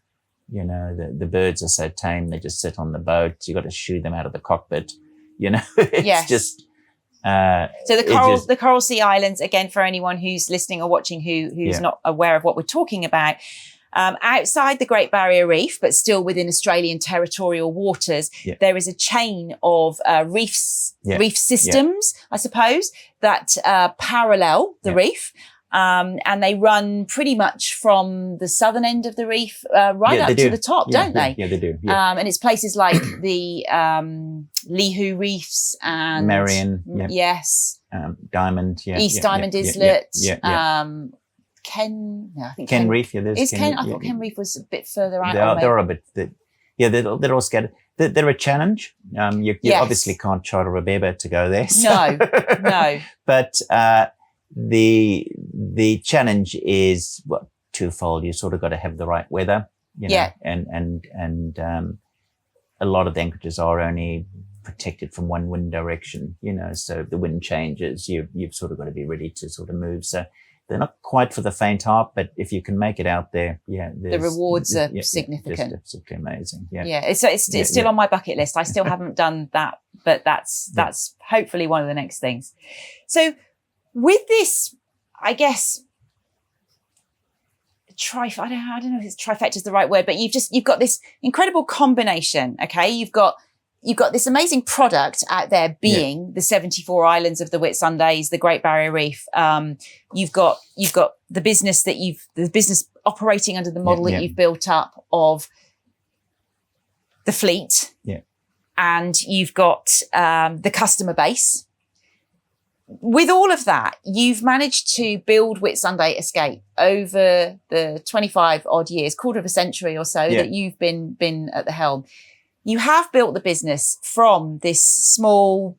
The birds are so tame, they just sit on the boat. You got to shoo them out of the cockpit. It's just. So the Coral Sea Islands, again, for anyone who's listening or watching who's not aware of what we're talking about, outside the Great Barrier Reef, but still within Australian territorial waters, there is a chain of reef systems, I suppose, that parallel the reef. And they run pretty much from the southern end of the reef right up to the top, don't they? Yeah, they do. Yeah. And it's places like the Lihu Reefs and Marion, Diamond, East Diamond Islet, Ken Reef. Yeah, there's Ken. I thought Ken Reef was a bit further out. They're a bit. They're all scattered. They're a challenge. You obviously can't charter a bareboat to go there. So. No. But the challenge is twofold. You sort of got to have the right weather, and a lot of the anchorages are only protected from one wind direction, so if the wind changes, you've sort of got to be ready to sort of move. So they're not quite for the faint heart, but if you can make it out there, the rewards are significant. Just absolutely amazing. It's still on my bucket list. I still haven't done that, but that's hopefully one of the next things. So with this, I guess, I don't know if it's trifecta is the right word, but you've got this incredible combination. Okay, you've got this amazing product out there, being the 74 islands of the Whitsundays, the Great Barrier Reef. You've got the business operating under the model that you've built up of the fleet, and you've got the customer base. With all of that, you've managed to build Whitsunday Escape over the 25 odd years, quarter of a century or so that you've been at the helm. You have built the business from this small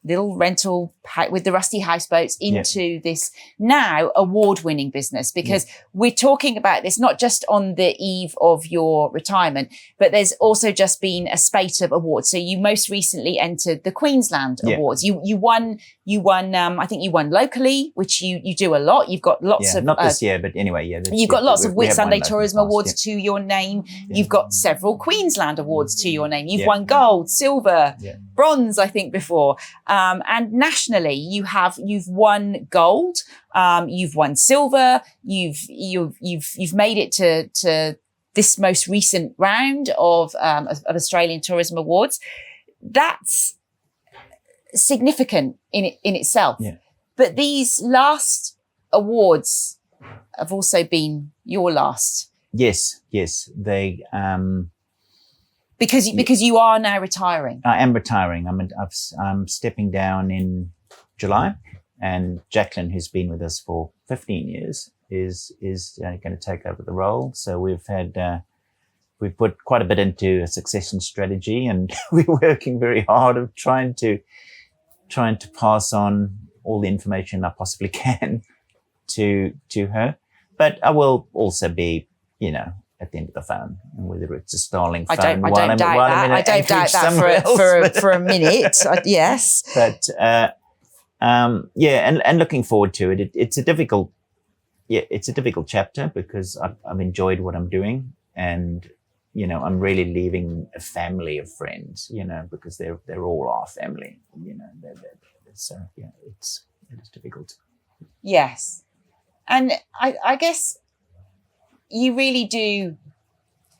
little rental with the rusty houseboats into this now award-winning business, because we're talking about this not just on the eve of your retirement, but there's also just been a spate of awards. So you most recently entered the Queensland Awards. You won. I think you won locally, which you do a lot. You've got lots of not this year, but anyway, you've got lots of Whitsunday Tourism Awards to your name. You've got several Queensland Awards to your name. You've won gold, silver, bronze, I think, before. And nationally, you've won gold, you've won silver, you've made it to this most recent round of Australian Tourism Awards. That's significant in itself. Yeah. But these last awards have also been your last. Yes, they. Because you are now retiring. I am retiring. I'm stepping down in July, and Jacqueline, who's been with us for 15 years, is going to take over the role. So we've had we've put quite a bit into a succession strategy, and we're working very hard of trying to pass on all the information I possibly can to her. But I will also be, at the end of the phone, and whether it's a Starlink phone. I don't doubt that for a minute. Yes. But and looking forward to it. It's a difficult chapter because I've enjoyed what I'm doing, and I'm really leaving a family of friends, because they're all our family, so yeah, it is difficult. Yes. And I guess you really do.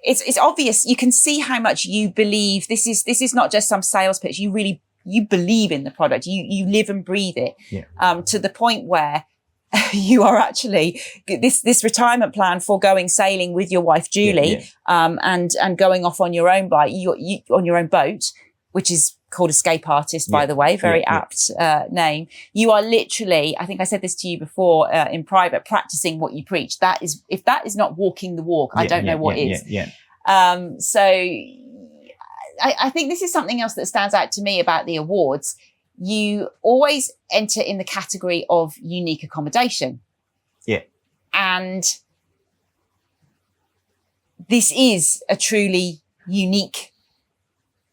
It's obvious. You can see how much you believe. This is not just some sales pitch. You believe in the product. You live and breathe it. Yeah. To the point where you are actually this retirement plan for going sailing with your wife Julie, and going off on your own bike, on your own boat, which is called Escape Artist, by the way, very apt name. You are literally, I think I said this to you before in private, practicing what you preach. If that is not walking the walk, I don't know what is. So I think this is something else that stands out to me about the awards. You always enter in the category of unique accommodation. Yeah. And this is a truly unique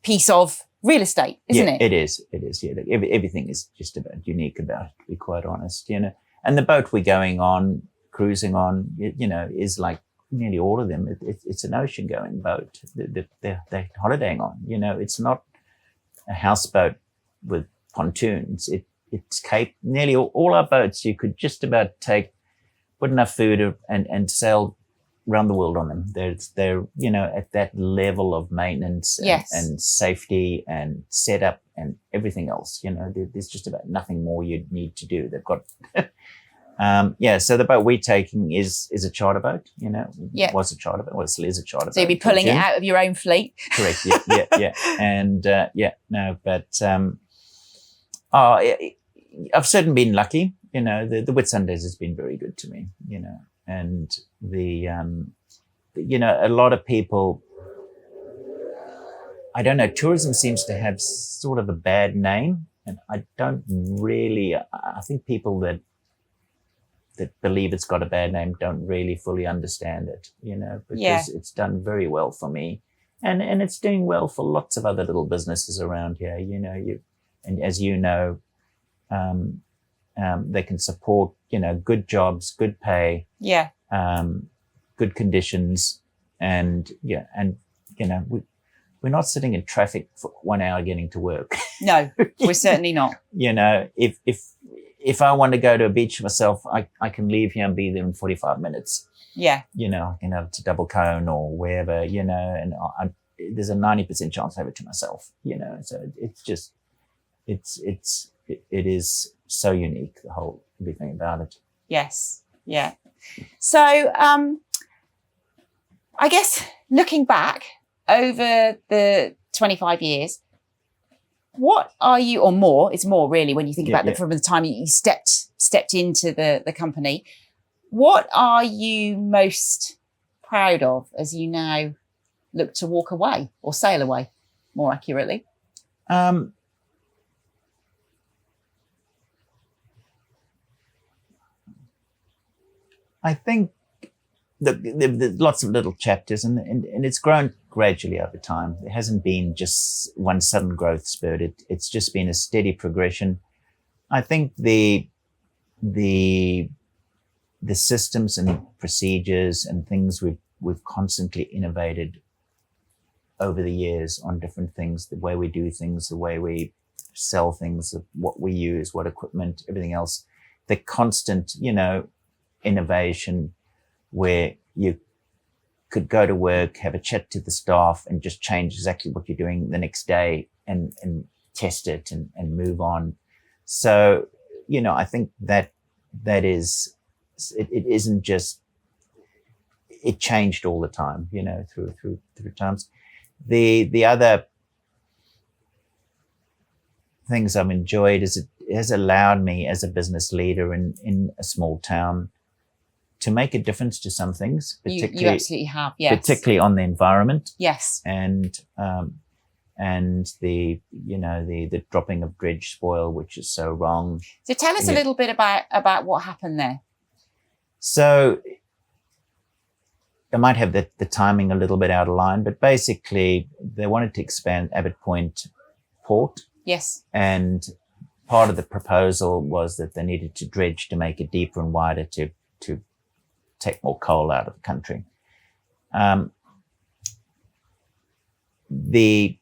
piece of real estate, isn't it? It is. Yeah. Everything is just about unique about it, to be quite honest, And the boat we're going on, cruising on, is like nearly all of them. It's an ocean going boat. They're holidaying on, it's not a houseboat with pontoons. It's nearly all our boats you could just about put enough food and sail around the world on them. They're at that level of maintenance and safety and setup and everything else. There's just about nothing more you'd need to do. They've got so the boat we're taking is a charter boat. Was a charter boat. Well, it still is a charter boat. So you'd be pulling it out of your own fleet. Correct. Yeah. And I've certainly been lucky. The Whitsundays has been very good to me. And a lot of people, I don't know, tourism seems to have sort of a bad name, and I think people that believe it's got a bad name don't really fully understand it, because it's done very well for me, and it's doing well for lots of other little businesses around here. And as they can support, good jobs, good pay, good conditions, and we're not sitting in traffic for 1 hour getting to work. No, we're certainly not. If I want to go to a beach myself, I can leave here and be there in 45 minutes. Yeah. To Double Cone or wherever, and there's a 90% chance I have it to myself, so it's just, it is so unique, the whole everything about it. Yes. Yeah. So, I guess looking back over the 25 years, what are you, or more, it's more really when you think about from the time you stepped into the company, what are you most proud of as you now look to walk away or sail away, more accurately? I think there's lots of little chapters, and it's grown gradually over time. There hasn't been just one sudden growth spurt. It's just been a steady progression. I think the systems and procedures and things we've constantly innovated over the years on different things, the way we do things, the way we sell things, what we use, what equipment, everything else, the constant, innovation where you could go to work, have a chat to the staff and just change exactly what you're doing the next day and test it and move on. So, I think that is, it isn't just, it changed all the time, through times. The other things I've enjoyed is it has allowed me as a business leader in a small town to make a difference to some things, You absolutely have, yes. particularly on the environment. Yes. And the dropping of dredge spoil, which is so wrong. So tell us a little bit about what happened there. So I might have the timing a little bit out of line, but basically they wanted to expand Abbott Point Port. Yes. And part of the proposal was that they needed to dredge to make it deeper and wider to take more coal out of the country. The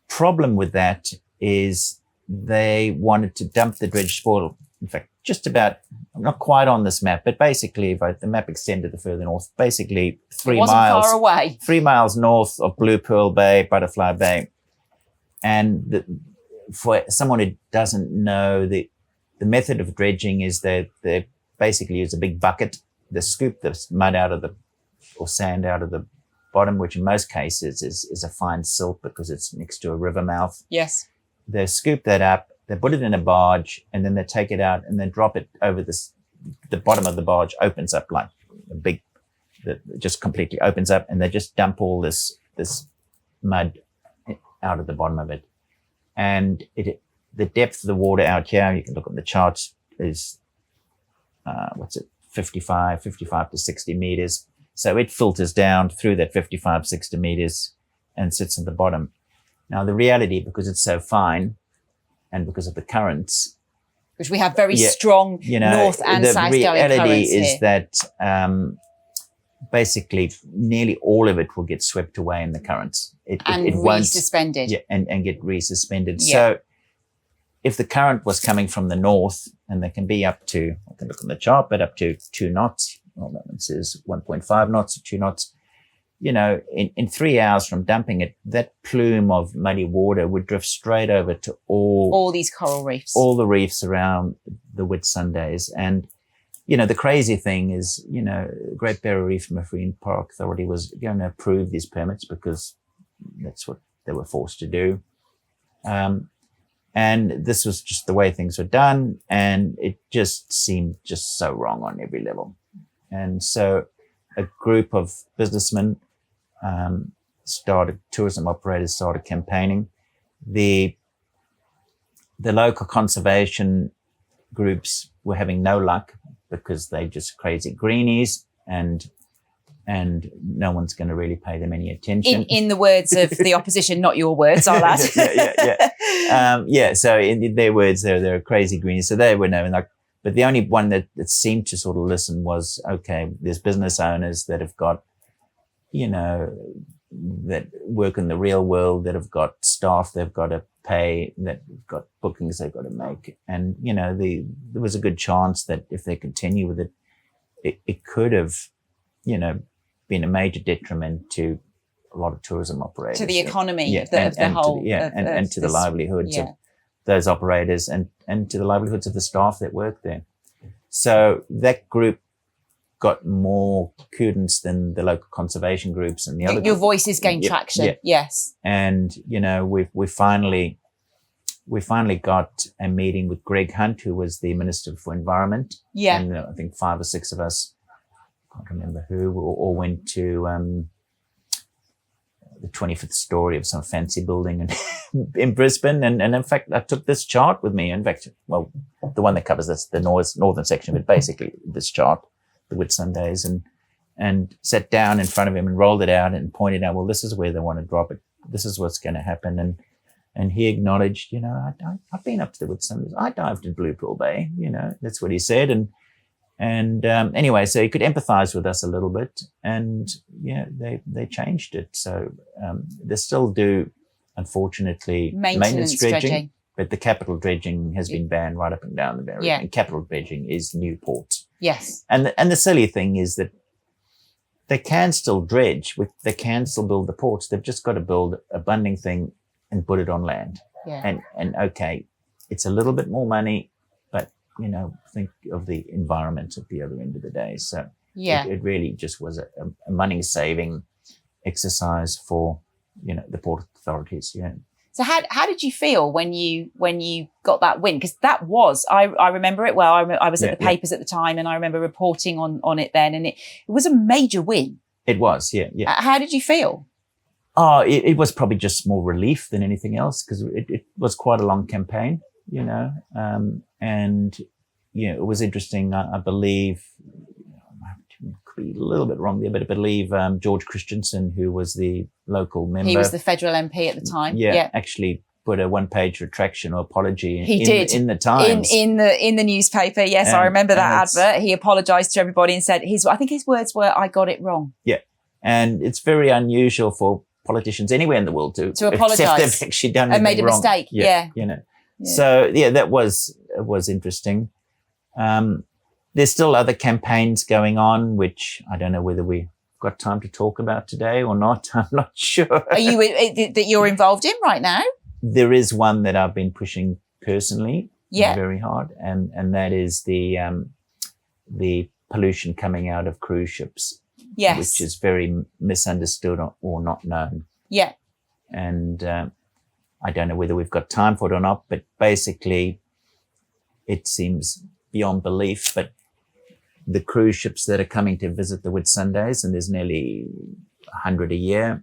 problem with that is they wanted to dump the dredge spoil. In fact, just about, I'm not quite on this map, but basically, if the map extended the further north, basically 3 miles. Far away. 3 miles north of Blue Pearl Bay, Butterfly Bay. And for someone who doesn't know, the method of dredging is that they basically use a big bucket. They scoop the mud or sand out of the bottom, which in most cases is a fine silt because it's next to a river mouth. Yes. They scoop that up, they put it in a barge, and then they take it out and then drop it over the bottom of the barge opens up like that just completely opens up, and they just dump all this mud out of the bottom of it. And the depth of the water out here, you can look on the charts, is 55 to 60 meters. So it filters down through that 55, 60 meters and sits at the bottom. Now, the reality, because it's so fine and because of the currents, which we have very strong north and south going currents here. The reality is that basically nearly all of it will get swept away in the currents. It won't suspended. Yeah, and get resuspended. Yeah. So if the current was coming from the north, and they can be up to, I can look on the chart, but up to 2 knots. Well, that one says 1.5 knots or 2 knots. In 3 hours from dumping it, that plume of muddy water would drift straight over to all these coral reefs, all the reefs around the Whitsundays. And, the crazy thing is, Great Barrier Reef Marine Park Authority was going to approve these permits because that's what they were forced to do. And this was just the way things were done. And it just seemed just so wrong on every level. And so a group of businessmen tourism operators started campaigning. The local conservation groups were having no luck because they're just crazy greenies and no one's going to really pay them any attention. In the words of the opposition, not your words, I'll add. Yeah. So in their words, they're crazy greenies. So they were no luck. But the only one that seemed to sort of listen was, okay, there's business owners that have got, that work in the real world, that have got staff they've got to pay, that have got bookings they've got to make. And, there was a good chance that if they continue with it could have, been a major detriment to a lot of tourism operators. To the economy and to the livelihoods of those operators and to the livelihoods of the staff that work there. So that group got more credence than the local conservation groups and the other. Your voices gained traction. Yeah. Yes. And, we finally got a meeting with Greg Hunt, who was the Minister for Environment. Yeah. And I think 5 or 6 of us, I can't remember who, all went to the 25th story of some fancy building in Brisbane. And in fact, I took this chart with me. In fact, well, the one that covers the northern section, but basically this chart, the Whitsundays, and sat down in front of him and rolled it out and pointed out, well, this is where they want to drop it. This is what's going to happen. And he acknowledged, I've been up to the Whitsundays. I dived in Blue Pearl Bay, that's what he said. And anyway, so he could empathize with us a little bit, and they changed it. So they still do, unfortunately, maintenance dredging, but the capital dredging has been banned right up and down the barrier. Yeah. And capital dredging is new ports. Yes. And the silly thing is that they can still dredge, they can still build the ports. They've just got to build a bunding thing and put it on land. Yeah. And okay, it's a little bit more money, but think of the environment at the other end of the day. So it really just was a money saving exercise for the port authorities. Yeah. So how did you feel when you got that win? Because that was, I remember it well. I was at the papers at the time, and I remember reporting on it then, and it was a major win. It was, yeah. How did you feel? Oh, it was probably just more relief than anything else, because it was quite a long campaign, and it was interesting. I believe, I could be a little bit wrong there, but I believe George Christensen, who was the local member, he was the federal MP at the time. Actually put a one-page retraction or apology in the Times. In the newspaper. Yes, I remember that advert. He apologised to everybody and said I think his words were, "I got it wrong." Yeah, and it's very unusual for politicians anywhere in the world to apologise, except they've actually done and made a wrong. mistake. Yeah. So that was interesting. There's still other campaigns going on, which I don't know whether we've got time to talk about today or not. I'm not sure. Are you that you're involved in right now? There is one that I've been pushing personally, very hard, and that is the pollution coming out of cruise ships. Yes. Which is very misunderstood or not known. Yeah. And I don't know whether we've got time for it or not, but basically it seems beyond belief, but the cruise ships that are coming to visit the Whitsundays, and there's nearly 100 a year,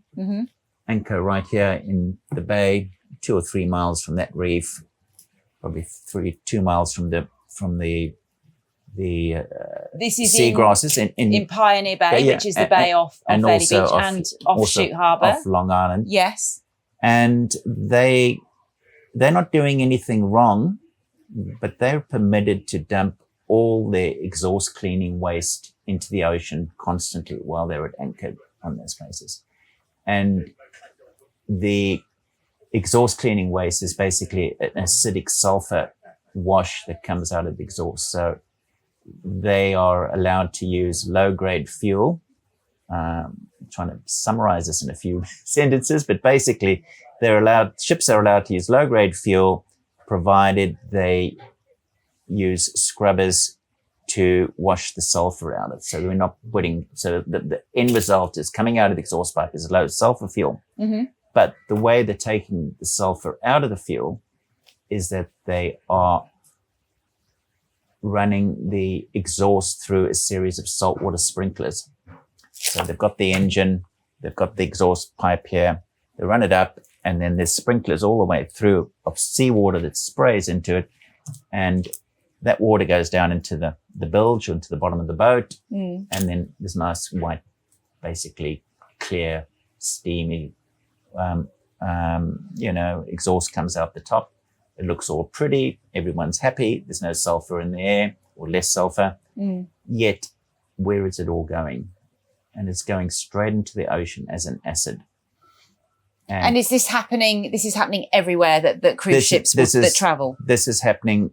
anchor right here in the bay, 2 or 3 miles from that reef, probably 2 miles from the this is seagrasses in Pioneer Bay, which is the bay off Fairley Beach and offshoot harbour, off Long Island. Yes, and they're not doing anything wrong, but they're permitted to dump all their exhaust cleaning waste into the ocean constantly while they're anchored on those places. And the exhaust cleaning waste is basically an acidic sulfur wash that comes out of the exhaust. So they are allowed to use low-grade fuel. I'm trying to summarize this in a few sentences, but basically ships are allowed to use low-grade fuel provided they use scrubbers to wash the sulfur out of it. So we're not the end result is coming out of the exhaust pipe is low sulfur fuel. Mm-hmm. But the way they're taking the sulfur out of the fuel is that they are running the exhaust through a series of saltwater sprinklers. So they've got the engine, they've got the exhaust pipe here, they run it up, and then there's sprinklers all the way through of seawater that sprays into it, and that water goes down into the bilge or into the bottom of the boat, and then this nice white, basically clear, steamy, exhaust comes out the top. It looks all pretty. Everyone's happy. There's no sulfur in the air or less sulfur. Yet, where is it all going? And it's going straight into the ocean as an acid. And is this happening? This is happening everywhere that cruise ships that travel. This is happening.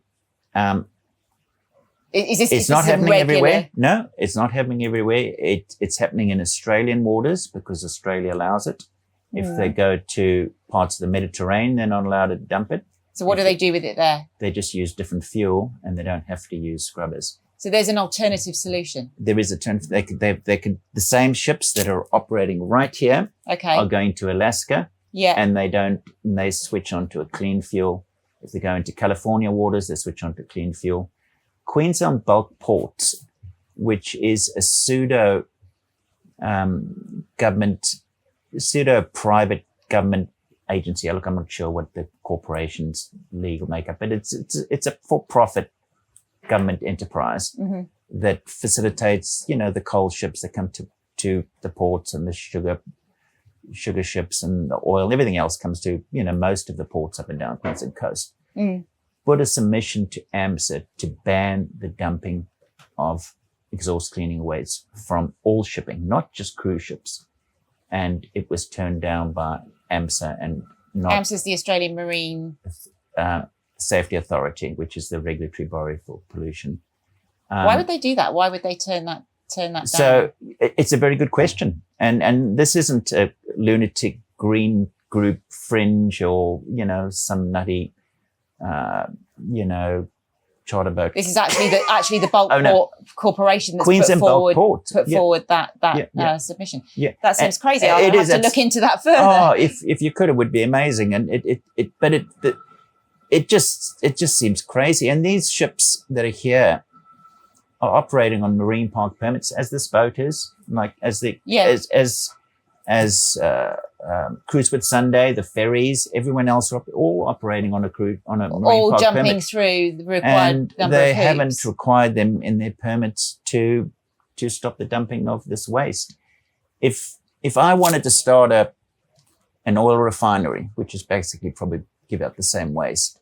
It's not happening everywhere. No, it's not happening everywhere. It's happening in Australian waters because Australia allows it. If they go to parts of the Mediterranean, they're not allowed to dump it. So what do they do with it there? They just use different fuel, and they don't have to use scrubbers. So there's an alternative solution. There is they could the same ships that are operating right here are going to Alaska. Yeah. And they switch onto a clean fuel. If they go into California waters, they switch onto clean fuel. Queensland Bulk Ports, which is a pseudo private government agency. Look, I'm not sure what the corporation's legal makeup, but it's a for-profit government enterprise that facilitates, the coal ships that come to the ports, and the sugar ships and the oil and everything else comes to, most of the ports up and down Queensland coast. Put a submission to AMSA to ban the dumping of exhaust cleaning waste from all shipping, not just cruise ships. And it was turned down by AMSA and not... AMSA is the Australian Marine... Safety Authority, which is the regulatory body for pollution. Why would they do that? Why would they turn that down? So it's a very good question. And this isn't a lunatic green group fringe or, some nutty, charter boat. This is actually the bulk corporation that's Queensland put Port. forward that submission. Yeah, That seems crazy. I'll have to look into that further. Oh, if you could, it would be amazing. And it just seems crazy. And these ships that are here are operating on marine park permits, as this boat is, like as Cruise Whitsunday, the ferries, everyone else are all operating on a marine park jumping permit. Through the required And number they of hoops. haven't required them in their permits to stop the dumping of this waste. If I wanted to start an oil refinery, which is basically probably give out the same waste,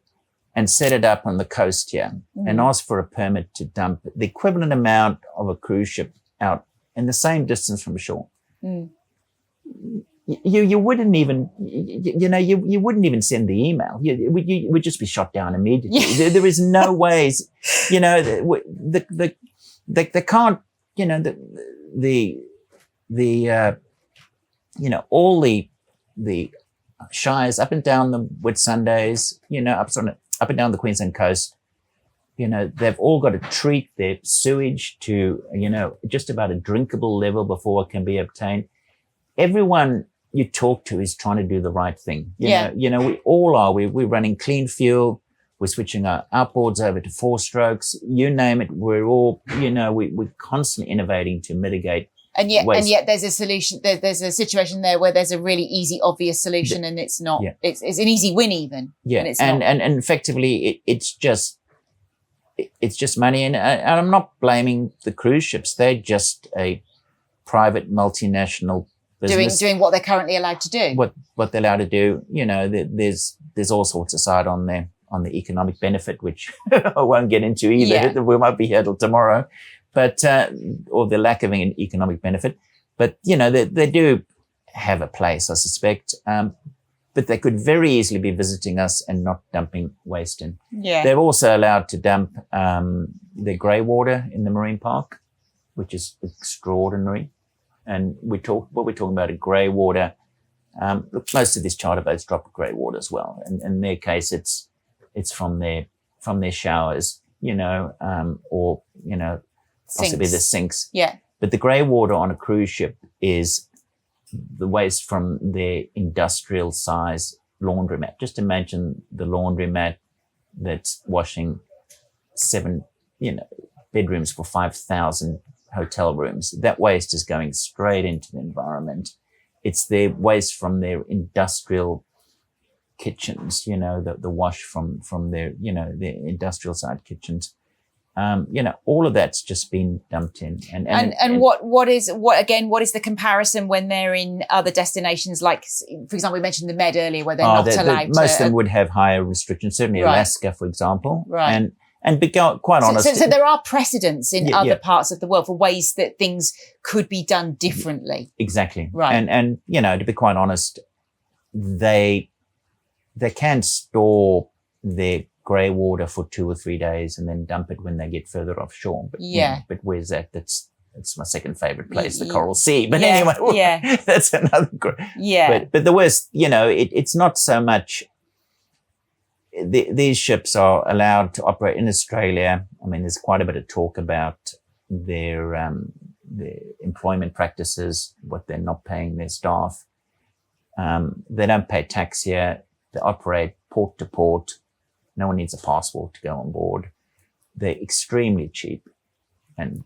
and set it up on the coast here and ask for a permit to dump the equivalent amount of a cruise ship out in the same distance from shore. You wouldn't even, you wouldn't even send the email. You would just be shot down immediately. Yeah. There is no ways, they can't, all the shires up and down the Whitsundays, up and down the Queensland coast, they've all got to treat their sewage to, just about a drinkable level before it can be obtained. Everyone you talk to is trying to do the right thing. We all are. We're running clean fuel. We're switching our outboards over to 4-strokes. You name it. We're all, we're constantly innovating to mitigate. And yet waste. there's a solution. There's a situation there where there's a really easy, obvious solution, and it's not. Yeah. It's an easy win even. Yeah, and effectively it's just money. And I'm not blaming the cruise ships. They're just a private multinational business doing what they're currently allowed to do. What they're allowed to do. There's all sorts of side on the economic benefit, which I won't get into either. Yeah. We might be here till tomorrow. But, or the lack of an economic benefit. But, they do have a place, I suspect. But they could very easily be visiting us and not dumping waste in. Yeah. They're also allowed to dump, their grey water in the marine park, which is extraordinary. And we're talking about a grey water. Look, most of these charter boats drop grey water as well. And in their case, it's from their showers, or, possibly the sinks. Yeah. But the grey water on a cruise ship is the waste from their industrial size laundromat. Just imagine the laundromat that's washing 7, bedrooms for 5,000 hotel rooms. That waste is going straight into the environment. It's their waste from their industrial kitchens, the wash from their, their industrial side kitchens. All of that's just been dumped in. And what is the comparison when they're in other destinations? Like, for example, we mentioned the Med earlier, where they're not allowed to. Most of them would have higher restrictions. Certainly Alaska, for example. Right. And be quite honest. So there are precedents in other parts of the world for ways that things could be done differently. Exactly. Right. And to be quite honest, they can store their grey water for 2 or 3 days and then dump it when they get further offshore. But, but where's that? That's my second favorite place, the Coral Sea. But anyway, that's another great. Yeah. But the worst, it's not so much. These ships are allowed to operate in Australia. I mean, there's quite a bit of talk about their employment practices, what they're not paying their staff. They don't pay tax here. They operate port to port. No one needs a passport to go on board. They're extremely cheap. And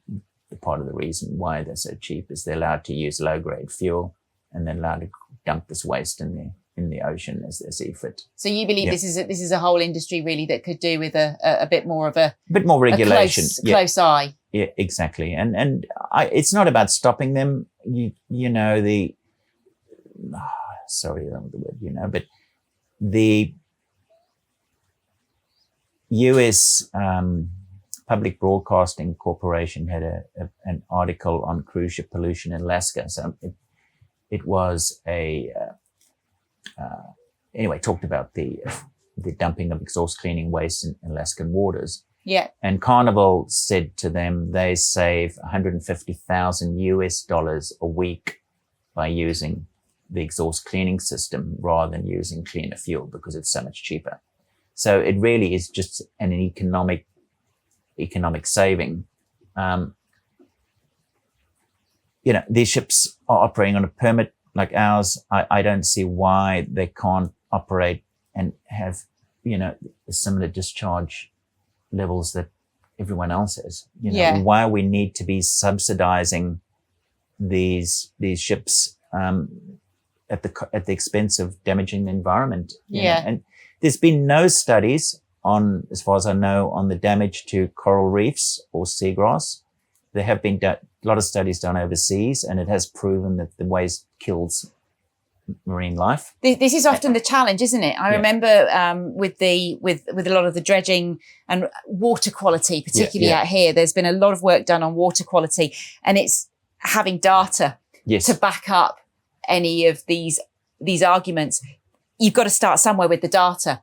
the part of the reason why they're so cheap is they're allowed to use low-grade fuel, and they're allowed to dump this waste in the ocean as they see fit. So you believe this is a whole industry really that could do with a bit more of a bit more regulation, close eye. Yeah, exactly. And it's not about stopping them. Sorry, I don't know the word, but the US Public Broadcasting Corporation had an article on cruise ship pollution in Alaska. So it was anyway, talked about the dumping of exhaust cleaning waste in Alaskan waters. Yeah. And Carnival said to them they save $150,000 a week by using the exhaust cleaning system rather than using cleaner fuel because it's so much cheaper. So it really is just an economic economic saving. These ships are operating on a permit like ours. I don't see why they can't operate and have, similar discharge levels that everyone else has. Why we need to be subsidizing these ships at the expense of damaging the environment. And there's been no studies on, as far as I know, on the damage to coral reefs or seagrass. There have been a lot of studies done overseas, and it has proven that the waste kills marine life. This is often the challenge, isn't it? I remember with a lot of the dredging and water quality, particularly out here, there's been a lot of work done on water quality, and it's having data to back up any of these arguments. You've got to start somewhere with the data.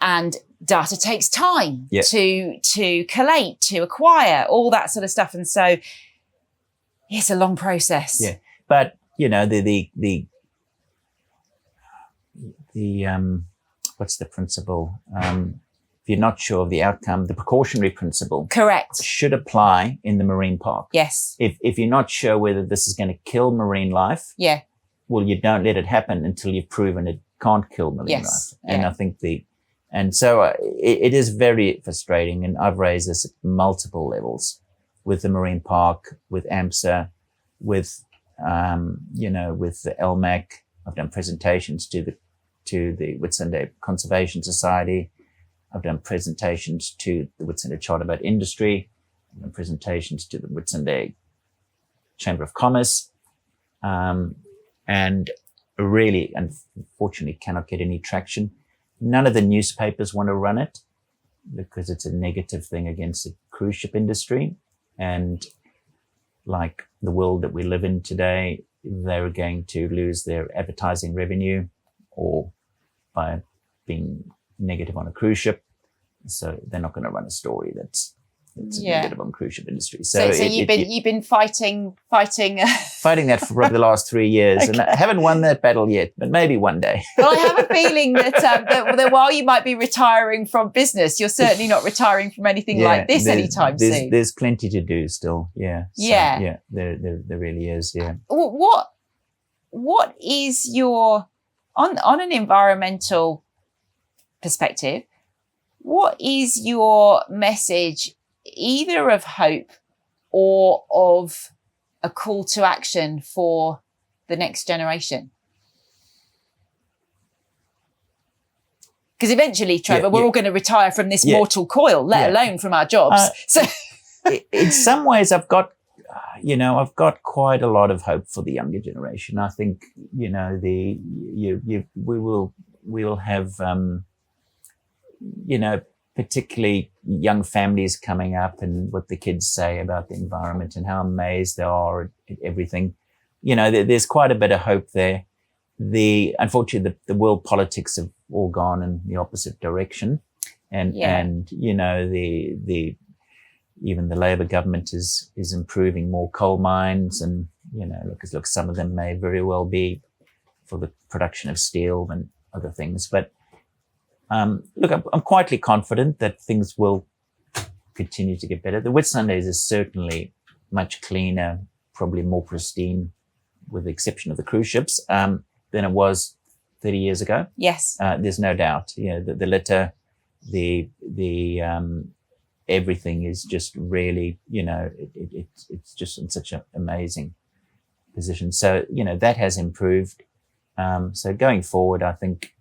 And data takes time to collate, to acquire, all that sort of stuff. And so it's a long process. Yeah. But, what's the principle? If you're not sure of the outcome, the precautionary principle. Correct. Should apply in the marine park. Yes. If you're not sure whether this is going to kill marine life. Well, you don't let it happen until you've proven it can't kill marine life. And I think so it is very frustrating, and I've raised this at multiple levels with the marine park, with AMSA, with the LMAC. I've done presentations to the Whitsunday Conservation Society. I've done presentations to the Whitsunday Charter Boat Industry. I've done presentations to the Whitsunday Chamber of Commerce, and really, unfortunately, cannot get any traction. None of the newspapers want to run it because it's a negative thing against the cruise ship industry. And like the world that we live in today, they're going to lose their advertising revenue or by being negative on a cruise ship. So they're not going to run a story that's negative on cruise ship industry. So you've been fighting that for probably the last 3 years, and I haven't won that battle yet, but maybe one day. Well, I have a feeling that while you might be retiring from business, you're certainly not retiring from anything like this anytime soon. There's plenty to do still. Yeah. So, there really is. Yeah. What is your on an environmental perspective? What is your message, either of hope or of a call to action for the next generation? Because eventually, Trevor, we're all going to retire from this mortal coil, let alone from our jobs. So, in some ways, I've got quite a lot of hope for the younger generation. I think we'll have particularly young families coming up, and what the kids say about the environment and how amazed they are at everything. There's quite a bit of hope there. Unfortunately, the world politics have all gone in the opposite direction. And even the Labor government is improving more coal mines, and, look, some of them may very well be for the production of steel and other things. But look, I'm quietly confident that things will continue to get better. The Whitsundays is certainly much cleaner, probably more pristine, with the exception of the cruise ships, than it was 30 years ago. Yes. There's no doubt. The litter, the everything is just really, it's just in such an amazing position. So, that has improved. So going forward, I think,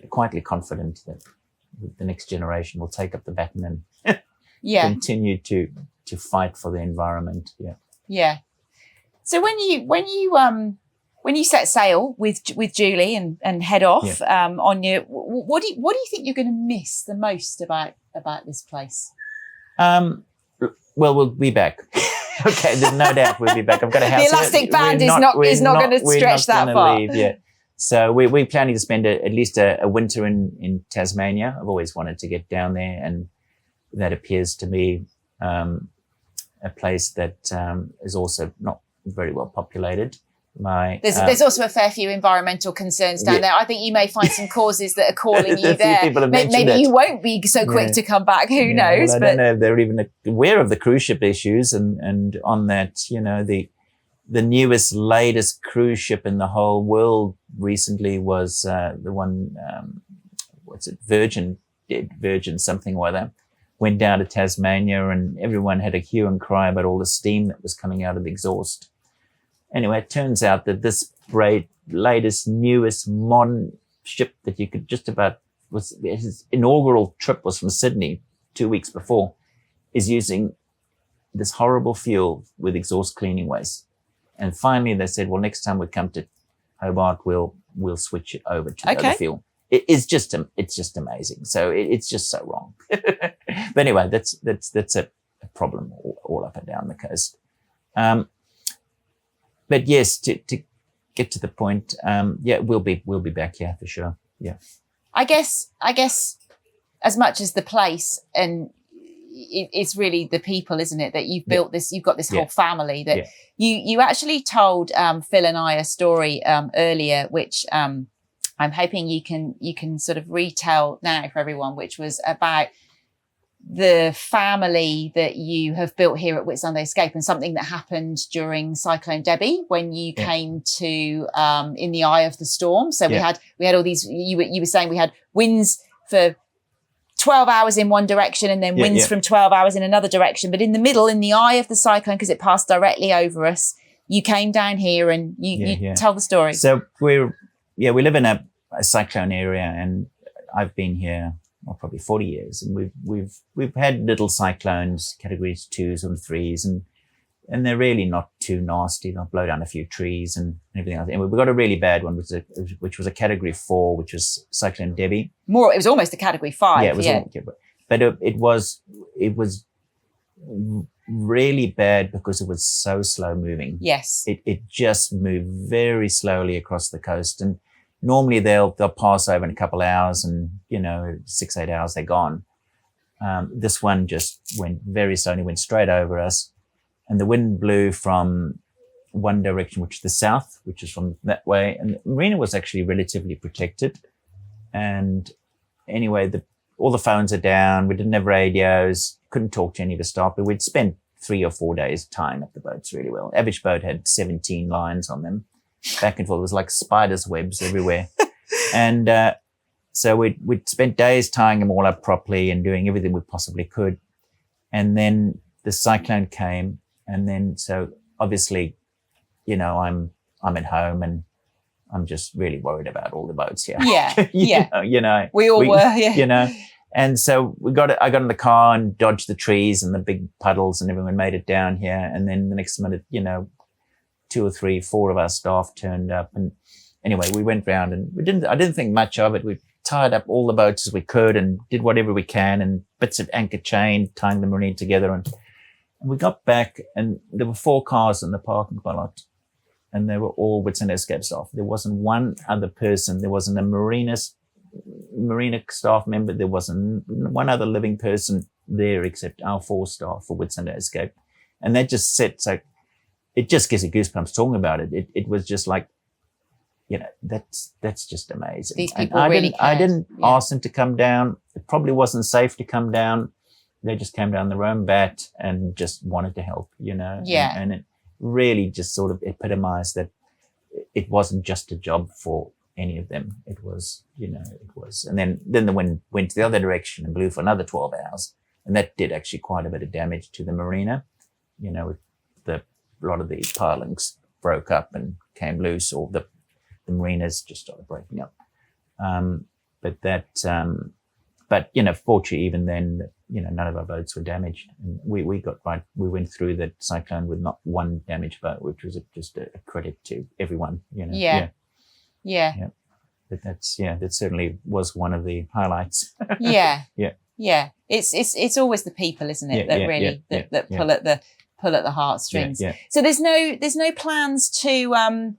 quietly confident that the next generation will take up the baton and continue to fight for the environment. Yeah. So when you set sail with Julie and head off on your, what do you think you're going to miss the most about this place? Well, we'll be back. Okay, there's no doubt we'll be back. I've got a house. The elastic band is not going to stretch that far. Leave, So we're planning to spend at least a winter in Tasmania. I've always wanted to get down there, and that appears to be a place that is also not very well populated. There's also a fair few environmental concerns down there. I think you may find some causes that are calling you there. Maybe you won't be so quick to come back. Who knows? Well, I don't know if they're even aware of the cruise ship issues. And on that, the newest, latest cruise ship in the whole world recently was the one, Virgin something or other, went down to Tasmania, and everyone had a hue and cry about all the steam that was coming out of the exhaust. Anyway, it turns out that this great, latest, newest, modern ship that you could just about, his inaugural trip was from Sydney 2 weeks before, is using this horrible fuel with exhaust cleaning waste. And finally they said, well, next time we come to Hobart, we'll switch it over to the other fuel. It's just amazing. So it's just so wrong. But anyway, that's a problem all up and down the coast. But yes, to get to the point, we'll be back here for sure. Yeah. I guess as much as the place, and it's really the people, isn't it? That you've built this, you've got this whole family that you actually told Phil and I a story earlier, which I'm hoping you can sort of retell now for everyone, which was about the family that you have built here at Whitsunday Escape, and something that happened during Cyclone Debbie when you came to in the eye of the storm. So we had all these. You were saying we had winds for 12 hours in one direction and then winds from 12 hours in another direction. But in the middle, in the eye of the cyclone, because it passed directly over us, you came down here and you tell the story. So we live in a cyclone area, and I've been here probably 40 years, and we've had little cyclones, categories 2s and 3s, and they're really not too nasty. They'll blow down a few trees and everything else. And we got a really bad one, which was a category 4, which was Cyclone Debbie. It was almost a category 5. Yeah, it was. But it was really bad because it was so slow moving. Yes. It just moved very slowly across the coast, and normally they'll pass over in a couple of hours, and 6-8 hours they're gone. This one just went very slowly, went straight over us, and the wind blew from one direction, which is the south, which is from that way. And the marina was actually relatively protected. And anyway, all the phones are down. We didn't have radios, couldn't talk to any of the staff, but we'd spent 3 or 4 days tying up the boats really well. Average boat had 17 lines on them, back and forth. It was like spiders' webs everywhere. And so we'd spent days tying them all up properly and doing everything we possibly could. And then the cyclone came. And then, so obviously, I'm at home and I'm just really worried about all the boats here. Yeah. We all were, yeah. And so I got in the car and dodged the trees and the big puddles, and everyone made it down here. And then the next minute, 2 or 3, 4 of our staff turned up. And anyway, we went round, and I didn't think much of it. We tied up all the boats as we could and did whatever we can, and bits of anchor chain, tying the marine together. And we got back, and there were 4 cars in the parking lot, and they were all Whitsunday Escape staff. There wasn't one other person. There wasn't a marina staff member. There wasn't one other living person there except our 4 staff for Whitsunday Escape. And that just so it just gives you goosebumps talking about it. It was just like, that's just amazing. These people really cared. I didn't ask them to come down. It probably wasn't safe to come down. They just came down their own bat and just wanted to help, Yeah. And it really just sort of epitomized that it wasn't just a job for any of them. It was, it was. And then the wind went the other direction and blew for another 12 hours. And that did actually quite a bit of damage to the marina. A lot of the pilings broke up and came loose, or the marinas just started breaking up. But fortunately, even then, none of our boats were damaged. And we went through the cyclone with not one damaged boat, which was just a credit to everyone, Yeah. But that certainly was one of the highlights. Yeah. Yeah. Yeah. It's always the people, isn't it? That pull at the heartstrings. Yeah. So there's no plans to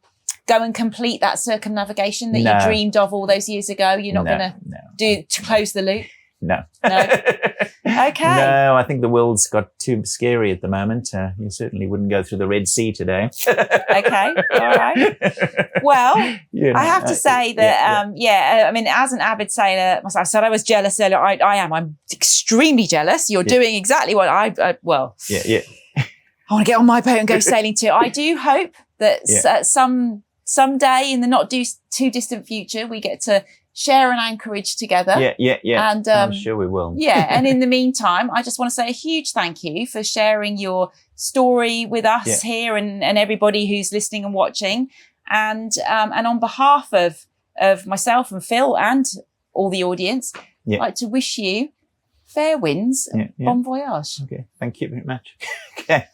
go and complete that circumnavigation that you dreamed of all those years ago. You're not going to close the loop. No. No. Okay. No, I think the world's got too scary at the moment. You certainly wouldn't go through the Red Sea today. Okay. All right. Well, I have to say that, I mean, as an avid sailor myself, I said I was jealous earlier. I am. I'm extremely jealous. You're doing exactly what I I want to get on my boat and go sailing too. I do hope that someday in the not too distant future, we get to share an anchorage together. Yeah. And I'm sure we will. And in the meantime, I just want to say a huge thank you for sharing your story with us here and everybody who's listening and watching. And on behalf of myself and Phil and all the audience, I'd like to wish you fair winds and bon voyage. Okay, thank you very much. Okay.